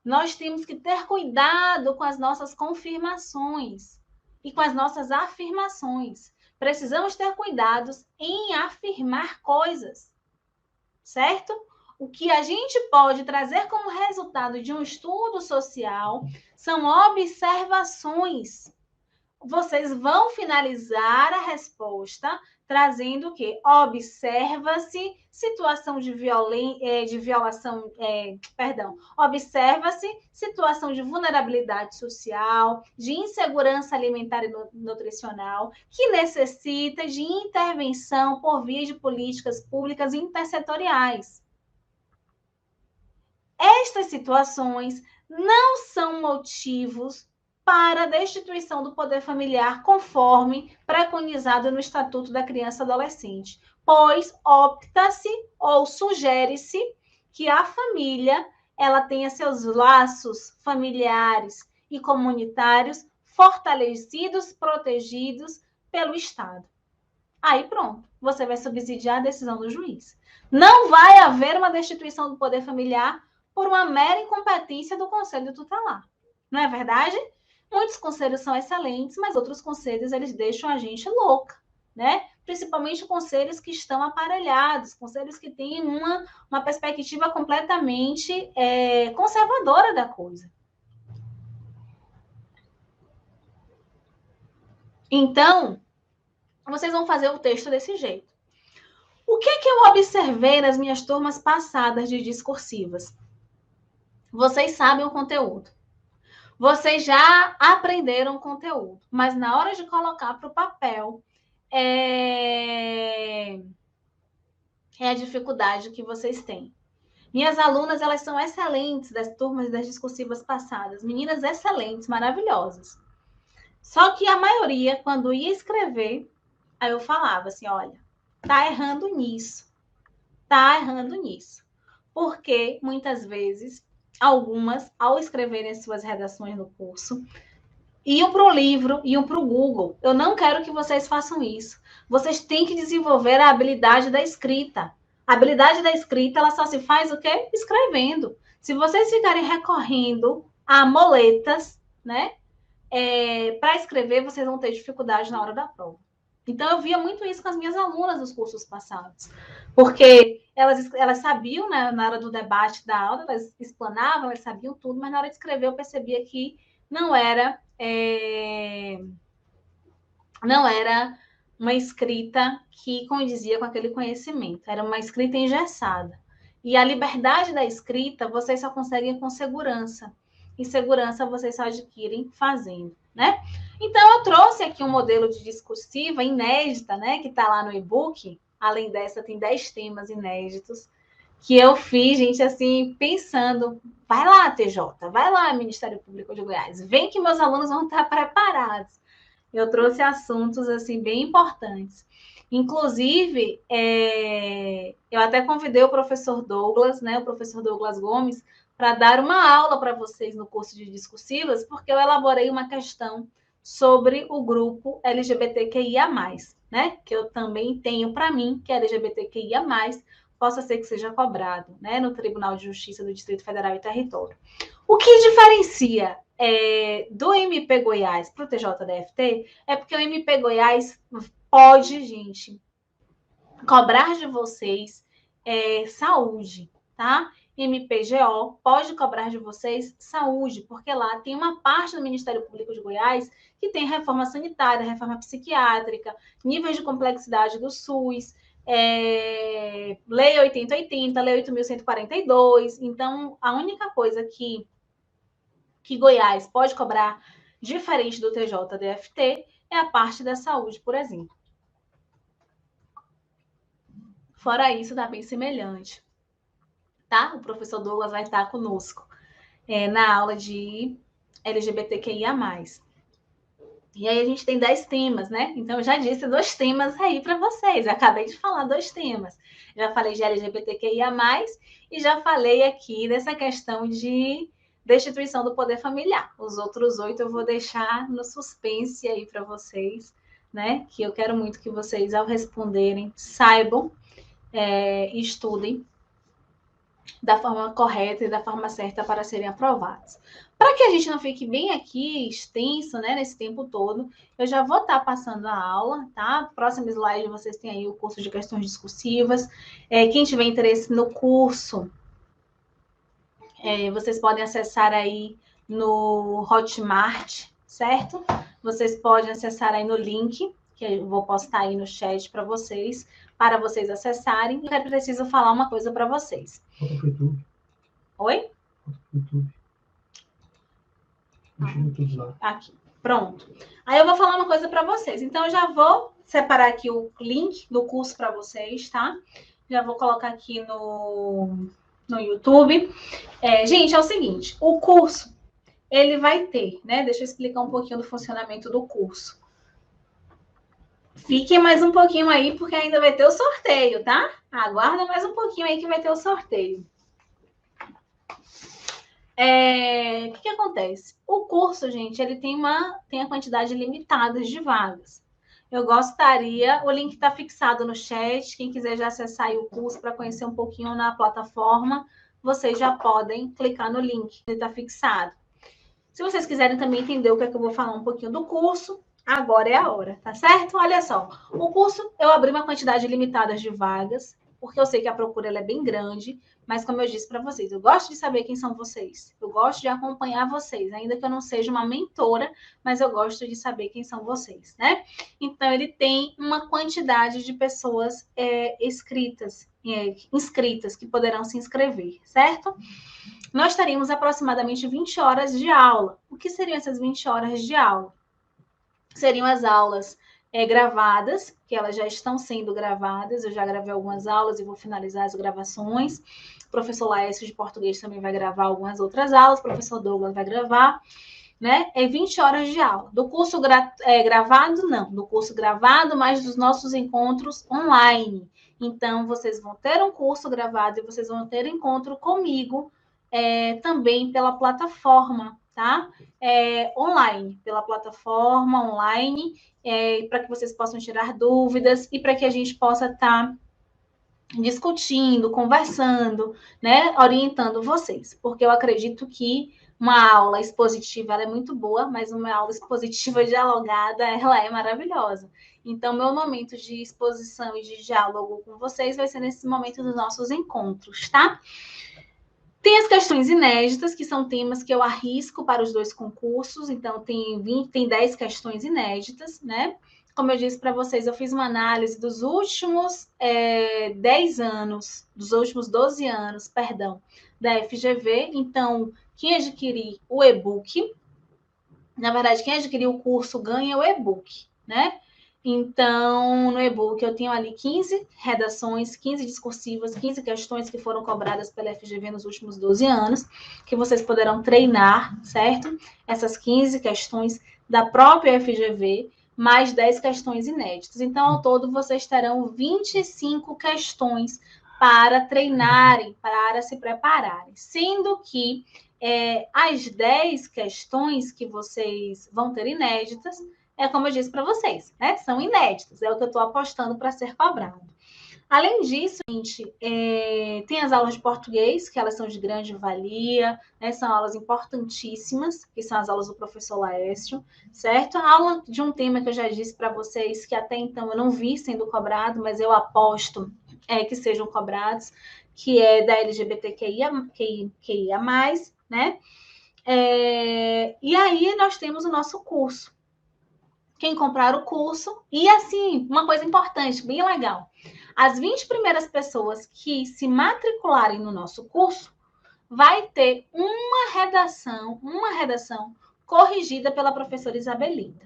Nós temos que ter cuidado com as nossas confirmações e com as nossas afirmações. Precisamos ter cuidados em afirmar coisas, certo? O que a gente pode trazer como resultado de um estudo social são observações. Vocês vão finalizar a resposta trazendo o quê? Observa-se situação de violação, observa-se situação de vulnerabilidade social, de insegurança alimentar e nutricional, que necessita de intervenção por via de políticas públicas intersetoriais. Estas situações não são motivos para a destituição do poder familiar conforme preconizado no Estatuto da Criança e Adolescente, pois opta-se ou sugere-se que a família ela tenha seus laços familiares e comunitários fortalecidos, protegidos pelo Estado. Aí pronto, você vai subsidiar a decisão do juiz. Não vai haver uma destituição do poder familiar por uma mera incompetência do Conselho Tutelar. Não é verdade? Muitos conselhos são excelentes, mas outros conselhos eles deixam a gente louca, né? Principalmente conselhos que estão aparelhados, conselhos que têm uma perspectiva completamente conservadora da coisa. Então, vocês vão fazer o texto desse jeito. O que eu observei nas minhas turmas passadas de discursivas? Vocês sabem o conteúdo. Vocês já aprenderam o conteúdo, mas na hora de colocar para o papel, é a dificuldade que vocês têm. Minhas alunas, elas são excelentes das turmas das discursivas passadas. Meninas excelentes, maravilhosas. Só que a maioria, quando ia escrever, aí eu falava assim, olha, tá errando nisso. Tá errando nisso. Porque, muitas vezes, algumas, ao escreverem suas redações no curso, iam para o livro, iam para o Google. Eu não quero que vocês façam isso. Vocês têm que desenvolver a habilidade da escrita. A habilidade da escrita, ela só se faz o quê? Escrevendo. Se vocês ficarem recorrendo a moletas, né, para escrever, vocês vão ter dificuldade na hora da prova. Então, eu via muito isso com as minhas alunas nos cursos passados. Porque elas sabiam, né, na hora do debate da aula, elas explanavam, elas sabiam tudo, mas na hora de escrever eu percebia que não era uma escrita que condizia com aquele conhecimento. Era uma escrita engessada. E a liberdade da escrita, vocês só conseguem com segurança. E segurança vocês só adquirem fazendo, né? Então, eu trouxe aqui um modelo de discursiva inédita, né? Que está lá no e-book. Além dessa, tem 10 temas inéditos que eu fiz, gente, assim, pensando, vai lá, TJ, vai lá, Ministério Público de Goiás, vem que meus alunos vão estar preparados. Eu trouxe assuntos, assim, bem importantes. Inclusive, eu até convidei o professor Douglas, né, o professor Douglas Gomes, para dar uma aula para vocês no curso de discursivas, porque eu elaborei uma questão sobre o grupo LGBTQIA+, né, que eu também tenho para mim, que é LGBTQIA+, possa ser que seja cobrado, né, no Tribunal de Justiça do Distrito Federal e Território. O que diferencia do MP Goiás para o TJDFT é porque o MP Goiás pode, gente, cobrar de vocês saúde, tá? MPGO pode cobrar de vocês saúde, porque lá tem uma parte do Ministério Público de Goiás que tem reforma sanitária, reforma psiquiátrica, níveis de complexidade do SUS, Lei 8080, Lei 8.142. Então, a única coisa que Goiás pode cobrar diferente do TJ-DFT, é a parte da saúde, por exemplo. Fora isso, dá bem semelhante, tá? O professor Douglas vai estar conosco na aula de LGBTQIA+. E aí a gente tem 10 temas, né? Então eu já disse 2 temas aí para vocês. Eu acabei de falar 2 temas. Já falei de LGBTQIA+, e já falei aqui dessa questão de destituição do poder familiar. Os outros 8 eu vou deixar no suspense aí para vocês, né? Que eu quero muito que vocês, ao responderem, saibam e estudem da forma correta e da forma certa para serem aprovados. Para que a gente não fique bem aqui extenso, né, nesse tempo todo, eu já vou estar passando a aula, tá? Próximo slide vocês têm aí o curso de questões discursivas. Quem tiver interesse no curso, vocês podem acessar aí no Hotmart, certo? Vocês podem acessar aí no link, que eu vou postar aí no chat para vocês acessarem. Eu preciso falar uma coisa para vocês. Bota pro YouTube. Oi? Bota pro YouTube. Deixa no YouTube lá. Aqui, pronto. Aí eu vou falar uma coisa para vocês. Então, eu já vou separar aqui o link do curso para vocês, tá? Já vou colocar aqui no YouTube. Gente, é o seguinte, o curso, ele vai ter, né? Deixa eu explicar um pouquinho do funcionamento do curso. Fiquem mais um pouquinho aí, porque ainda vai ter o sorteio, tá? Aguarda mais um pouquinho aí que vai ter o sorteio. O que acontece? O curso, gente, ele tem a quantidade limitada de vagas. Eu gostaria, o link está fixado no chat, quem quiser já acessar aí o curso para conhecer um pouquinho na plataforma, vocês já podem clicar no link, ele está fixado. Se vocês quiserem também entender o que é que eu vou falar um pouquinho do curso, agora é a hora, tá certo? Olha só, o curso, eu abri uma quantidade limitada de vagas, porque eu sei que a procura ela é bem grande, mas como eu disse para vocês, eu gosto de saber quem são vocês, eu gosto de acompanhar vocês, ainda que eu não seja uma mentora, mas eu gosto de saber quem são vocês, né? Então, ele tem uma quantidade de pessoas inscritas, que poderão se inscrever, certo? Nós teríamos aproximadamente 20 horas de aula. O que seriam essas 20 horas de aula? Seriam as aulas gravadas, que elas já estão sendo gravadas. Eu já gravei algumas aulas e vou finalizar as gravações. O professor Laércio de português também vai gravar algumas outras aulas. O professor Douglas vai gravar, né? 20 horas de aula. Do curso gravado, não. Do curso gravado, mas dos nossos encontros online. Então, vocês vão ter um curso gravado e vocês vão ter encontro comigo também pela plataforma, tá? Online, pela plataforma online, para que vocês possam tirar dúvidas e para que a gente possa estar discutindo, conversando, né? Orientando vocês, porque eu acredito que uma aula expositiva ela é muito boa, mas uma aula expositiva dialogada ela é maravilhosa. Então, meu momento de exposição e de diálogo com vocês vai ser nesse momento dos nossos encontros, tá? Tem as questões inéditas, que são temas que eu arrisco para os 2 concursos, então tem 10 questões inéditas, né? Como eu disse para vocês, eu fiz uma análise dos últimos 10 anos, dos últimos 12 anos, perdão, da FGV. Então, quem adquirir o e-book, na verdade, quem adquirir o curso ganha o e-book, né? Então, no e-book eu tenho ali 15 redações, 15 discursivas, 15 questões que foram cobradas pela FGV nos últimos 12 anos, que vocês poderão treinar, certo? Essas 15 questões da própria FGV, mais 10 questões inéditas. Então, ao todo, vocês terão 25 questões para treinarem, para se prepararem. Sendo que as 10 questões que vocês vão ter inéditas, como eu disse para vocês, né? São inéditas, é o que eu estou apostando para ser cobrado. Além disso, gente, tem as aulas de português, que elas são de grande valia, né? São aulas importantíssimas, que são as aulas do professor Laércio, certo? A aula de um tema que eu já disse para vocês, que até então eu não vi sendo cobrado, mas eu aposto que sejam cobrados, que é da LGBTQIA+, né? E aí nós temos o nosso curso. Quem comprar o curso, e assim, uma coisa importante, bem legal, as 20 primeiras pessoas que se matricularem no nosso curso vai ter uma redação corrigida pela professora Isabelita.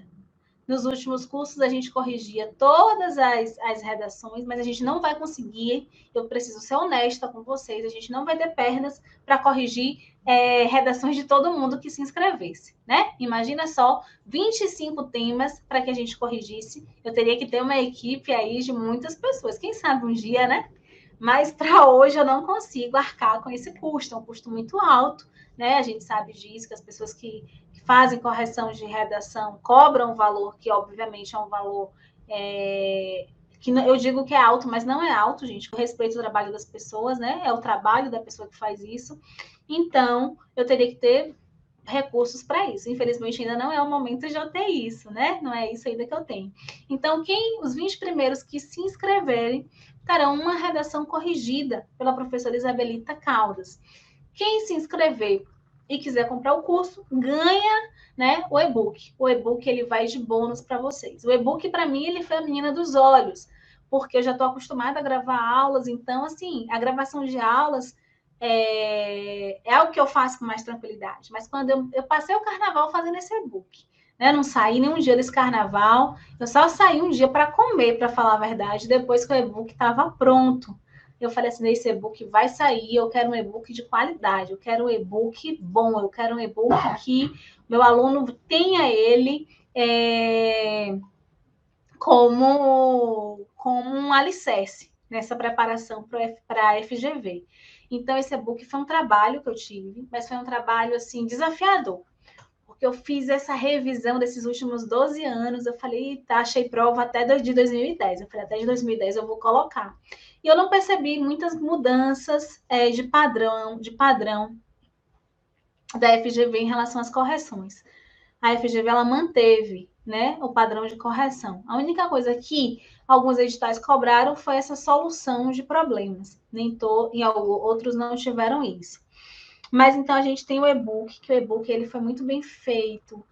Nos últimos cursos, a gente corrigia todas as redações, mas a gente não vai conseguir, eu preciso ser honesta com vocês, a gente não vai ter pernas para corrigir redações de todo mundo que se inscrevesse, né? Imagina só, 25 temas para que a gente corrigisse. Eu teria que ter uma equipe aí de muitas pessoas. Quem sabe um dia, né? Mas para hoje eu não consigo arcar com esse custo, é um custo muito alto, né? A gente sabe disso, que as pessoas que fazem correção de redação cobram um valor que, obviamente, é um valor que eu digo que é alto, mas não é alto, gente. Eu respeito o trabalho das pessoas, né? É o trabalho da pessoa que faz isso. Então, eu teria que ter recursos para isso. Infelizmente, ainda não é o momento de eu ter isso, né? Não é isso ainda que eu tenho. Então, os 20 primeiros que se inscreverem terão uma redação corrigida pela professora Isabelita Caldas. Quem se inscrever e quiser comprar o curso, ganha, né, o e-book. O e-book ele vai de bônus para vocês. O e-book, para mim, ele foi a menina dos olhos, porque eu já estou acostumada a gravar aulas, então, assim, a gravação de aulas é algo que eu faço com mais tranquilidade. Mas quando eu passei o carnaval fazendo esse e-book, né, não saí nenhum dia desse carnaval, eu só saí um dia para comer, para falar a verdade, depois que o e-book estava pronto. Eu falei assim, esse e-book vai sair, eu quero um e-book de qualidade, eu quero um e-book bom, eu quero um e-book que meu aluno tenha ele como um alicerce nessa preparação para a FGV. Então, esse e-book foi um trabalho que eu tive, mas foi um trabalho, assim, desafiador. Porque eu fiz essa revisão desses últimos 12 anos, eu falei, tá, achei prova até de 2010. Eu falei, até de 2010 eu vou colocar. E eu não percebi muitas mudanças de padrão da FGV em relação às correções. A FGV, ela manteve, né, o padrão de correção. A única coisa que alguns editais cobraram foi essa solução de problemas. Em outros não tiveram isso. Mas então a gente tem o e-book, que o e-book ele foi muito bem feito.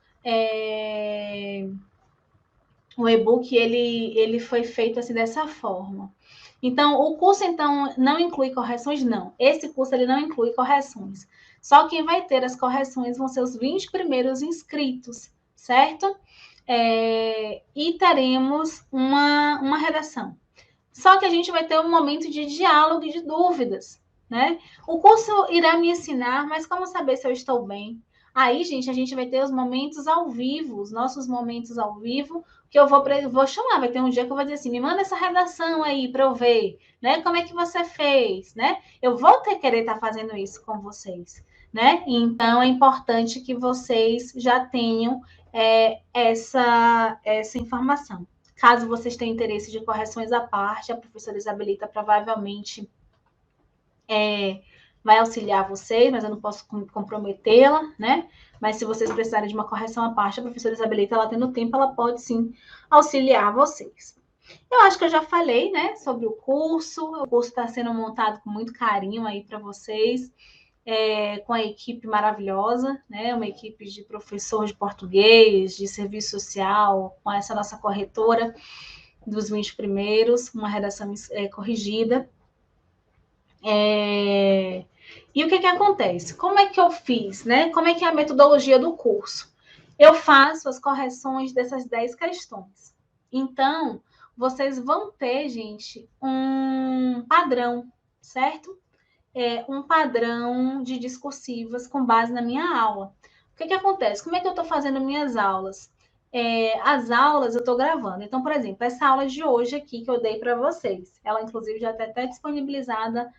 O e-book ele foi feito assim dessa forma. Então, o curso então não inclui correções? Não. Esse curso ele não inclui correções. Só quem vai ter as correções vão ser os 20 primeiros inscritos, certo? E teremos uma redação. Só que a gente vai ter um momento de diálogo e de dúvidas, né? O curso irá me ensinar, mas como saber se eu estou bem? Aí, gente, a gente vai ter os momentos ao vivo, os nossos momentos ao vivo, que eu vou chamar. Vai ter um dia que eu vou dizer assim, me manda essa redação aí para eu ver, né? Como é que você fez, né? Eu vou querer estar fazendo isso com vocês, né? Então, é importante que vocês já tenham essa informação. Caso vocês tenham interesse de correções à parte, a professora Isabelita provavelmente vai auxiliar vocês, mas eu não posso comprometê-la, né? Mas se vocês precisarem de uma correção à parte, a professora Isabelita, ela tendo tempo, ela pode sim auxiliar vocês. Eu acho que eu já falei, né, sobre o curso. O curso está sendo montado com muito carinho aí para vocês, com a equipe maravilhosa, né? Uma equipe de professor de português, de serviço social, com essa nossa corretora dos 20 primeiros, uma redação corrigida. E o que acontece? Como é que eu fiz, né? Como é que é a metodologia do curso? Eu faço as correções dessas 10 questões. Então, vocês vão ter, gente, um padrão, certo? Um padrão de discursivas com base na minha aula. O que acontece? Como é que eu estou fazendo minhas aulas? As aulas eu estou gravando. Então, por exemplo, essa aula de hoje aqui que eu dei para vocês, ela inclusive já está até disponibilizada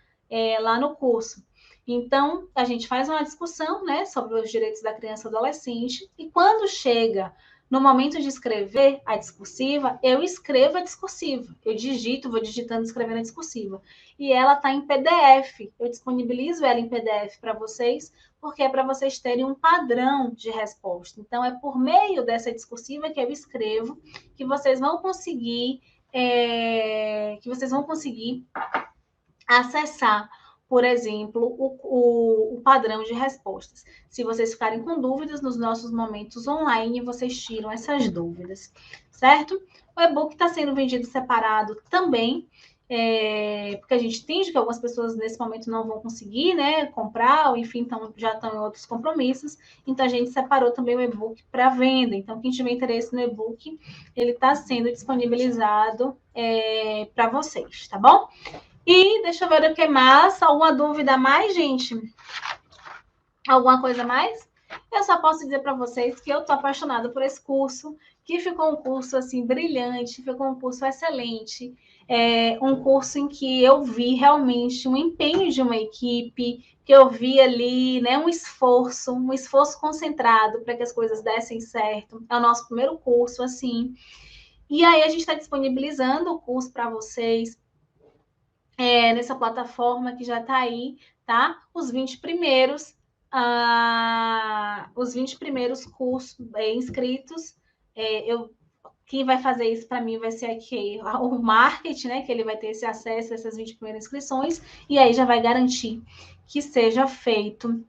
lá no curso. Então, a gente faz uma discussão, né, sobre os direitos da criança e adolescente, e quando chega no momento de escrever a discursiva, eu escrevo a discursiva. Eu vou digitando, escrevendo a discursiva. E ela está em PDF. Eu disponibilizo ela em PDF para vocês, porque é para vocês terem um padrão de resposta. Então, é por meio dessa discursiva que eu escrevo que vocês vão conseguir acessar, por exemplo, o padrão de respostas. Se vocês ficarem com dúvidas, nos nossos momentos online, vocês tiram essas dúvidas, certo? O e-book está sendo vendido separado também. porque a gente entende que algumas pessoas nesse momento não vão conseguir, né, comprar, ou enfim, já estão em outros compromissos. Então, a gente separou também o e-book para venda. Então, quem tiver interesse no e-book, ele está sendo disponibilizado para vocês, tá bom? E deixa eu ver o que mais. Alguma dúvida a mais, gente? Alguma coisa a mais? Eu só posso dizer para vocês que eu tô apaixonada por esse curso, que ficou um curso assim brilhante, ficou um curso excelente, um curso em que eu vi realmente um empenho de uma equipe, que eu vi ali, né, um esforço concentrado para que as coisas dessem certo. É o nosso primeiro curso, assim. E aí a gente está disponibilizando o curso para vocês nessa plataforma que já está aí, tá? Os 20 primeiros cursos inscritos. Quem vai fazer isso para mim vai ser aqui o marketing, né? Que ele vai ter esse acesso a essas 20 primeiras inscrições, e aí já vai garantir que seja feito.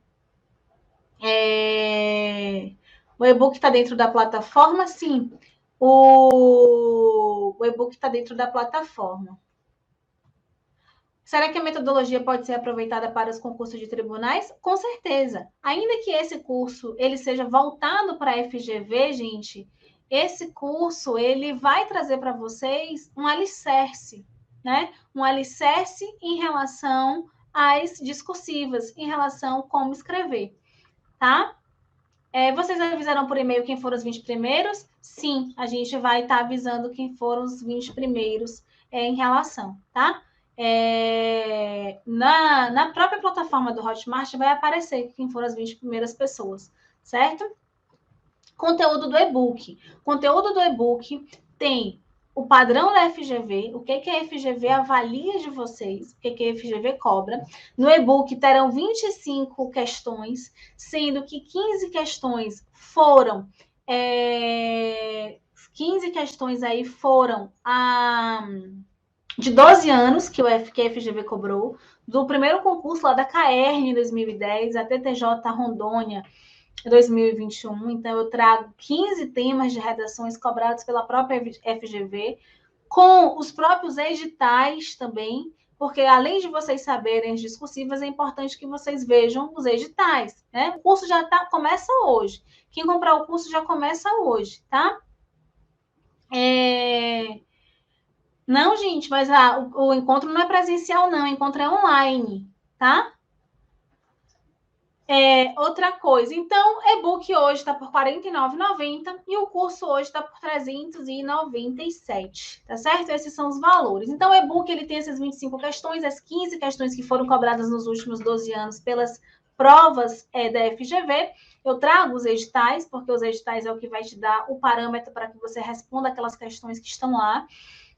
O e-book está dentro da plataforma? Sim. O e-book está dentro da plataforma. Será que a metodologia pode ser aproveitada para os concursos de tribunais? Com certeza. Ainda que esse curso ele seja voltado para a FGV, gente, esse curso ele vai trazer para vocês um alicerce, né? Um alicerce em relação às discursivas, em relação a como escrever, tá? Vocês avisaram por e-mail quem foram os 20 primeiros? Sim, a gente vai estar avisando quem foram os 20 primeiros em relação, tá? Na própria plataforma do Hotmart vai aparecer quem foram as 20 primeiras pessoas, certo? Conteúdo do e-book. Conteúdo do e-book tem o padrão da FGV, o que a FGV avalia de vocês, o que a FGV cobra. No e-book terão 25 questões, sendo que 15 questões foram 15 questões aí foram de 12 anos que a FGV cobrou, do primeiro concurso lá da CAERN em 2010, a TTJ Rondônia 2021. Então, eu trago 15 temas de redações cobrados pela própria FGV, com os próprios editais também, porque além de vocês saberem as discursivas, é importante que vocês vejam os editais, né? O curso já começa hoje. Quem comprar o curso já começa hoje, tá? Não, gente, mas o encontro não é presencial, não. O encontro é online, tá? Outra coisa, então, e-book hoje está por R$ 49,90 e o curso hoje está por R$ 397, tá certo? Esses são os valores. Então, o e-book ele tem essas 25 questões, as 15 questões que foram cobradas nos últimos 12 anos pelas provas da FGV. Eu trago os editais, porque os editais é o que vai te dar o parâmetro para que você responda aquelas questões que estão lá.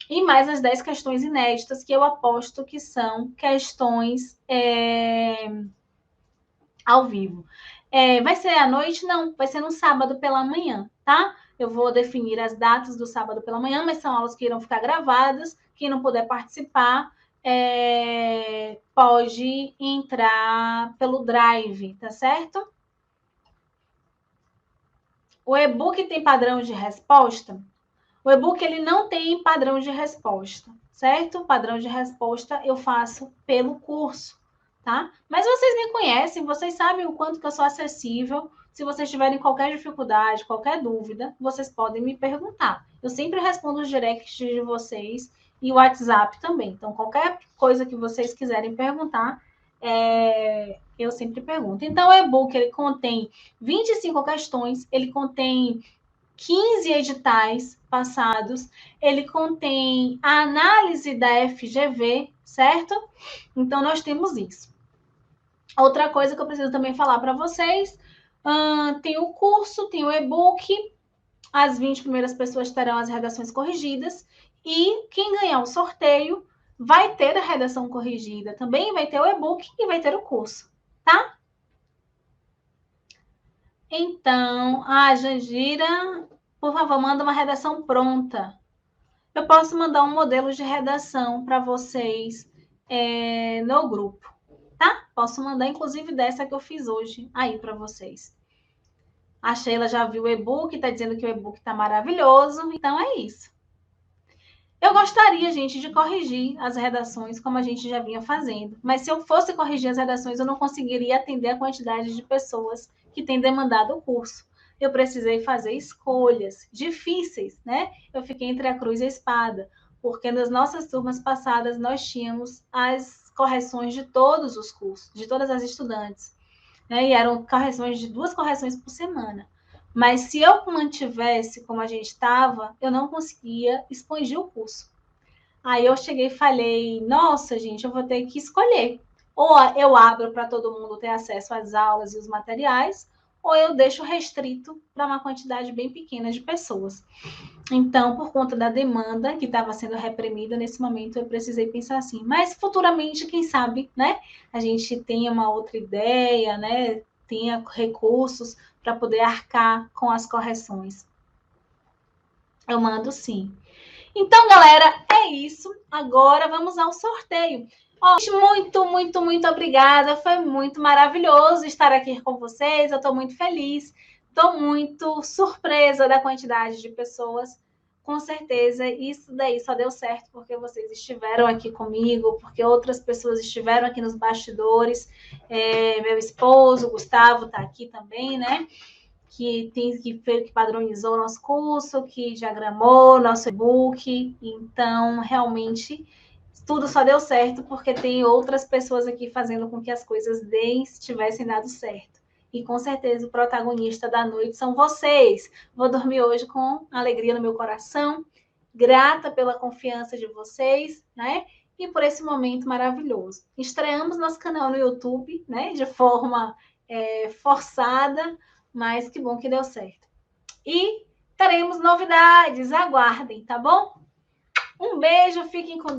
E mais as 10 questões inéditas, que eu aposto que são questões ao vivo. Vai ser à noite? Não, vai ser no sábado pela manhã, tá? Eu vou definir as datas do sábado pela manhã, mas são aulas que irão ficar gravadas. Quem não puder participar, pode entrar pelo Drive, tá certo? O e-book tem padrão de resposta? O e-book ele não tem padrão de resposta, certo? O padrão de resposta eu faço pelo curso, tá? Mas vocês me conhecem, vocês sabem o quanto que eu sou acessível. Se vocês tiverem qualquer dificuldade, qualquer dúvida, vocês podem me perguntar. Eu sempre respondo os directs de vocês e o WhatsApp também. Então, qualquer coisa que vocês quiserem perguntar, eu sempre pergunto. Então, o e-book ele contém 25 questões, ele contém 15 editais passados, ele contém a análise da FGV, certo? Então, nós temos isso. Outra coisa que eu preciso também falar para vocês, tem o curso, tem o e-book, as 20 primeiras pessoas terão as redações corrigidas, e quem ganhar o sorteio vai ter a redação corrigida, também vai ter o e-book e vai ter o curso, tá? Então, Jandira, por favor, manda uma redação pronta. Eu posso mandar um modelo de redação para vocês no grupo, tá? Posso mandar, inclusive, dessa que eu fiz hoje aí para vocês. A Sheila já viu o e-book, está dizendo que o e-book está maravilhoso, então é isso. Eu gostaria, gente, de corrigir as redações como a gente já vinha fazendo, mas se eu fosse corrigir as redações, eu não conseguiria atender a quantidade de pessoas que têm demandado o curso. Eu precisei fazer escolhas difíceis, né? Eu fiquei entre a cruz e a espada, porque nas nossas turmas passadas nós tínhamos as correções de todos os cursos, de todas as estudantes, né? E eram correções de 2 correções por semana. Mas se eu mantivesse como a gente estava, eu não conseguia expandir o curso. Aí eu cheguei e falei, nossa, gente, eu vou ter que escolher. Ou eu abro para todo mundo ter acesso às aulas e os materiais, ou eu deixo restrito para uma quantidade bem pequena de pessoas. Então, por conta da demanda que estava sendo reprimida nesse momento, eu precisei pensar assim. Mas futuramente, quem sabe, né? A gente tenha uma outra ideia, né? Tenha recursos para poder arcar com as correções. Eu mando sim. Então, galera, é isso. Agora vamos ao sorteio. Muito obrigada. Foi muito maravilhoso estar aqui com vocês. Eu estou muito feliz. Estou muito surpresa da quantidade de pessoas. Com certeza, isso daí só deu certo porque vocês estiveram aqui comigo, porque outras pessoas estiveram aqui nos bastidores. Meu esposo, Gustavo, está aqui também, né? Que padronizou o nosso curso, que diagramou o nosso e-book. Então, realmente, tudo só deu certo porque tem outras pessoas aqui fazendo com que as coisas tivessem dado certo. E com certeza o protagonista da noite são vocês. Vou dormir hoje com alegria no meu coração, grata pela confiança de vocês, né? E por esse momento maravilhoso. Estreamos nosso canal no YouTube, né? De forma forçada, mas que bom que deu certo. E teremos novidades, aguardem, tá bom? Um beijo, fiquem com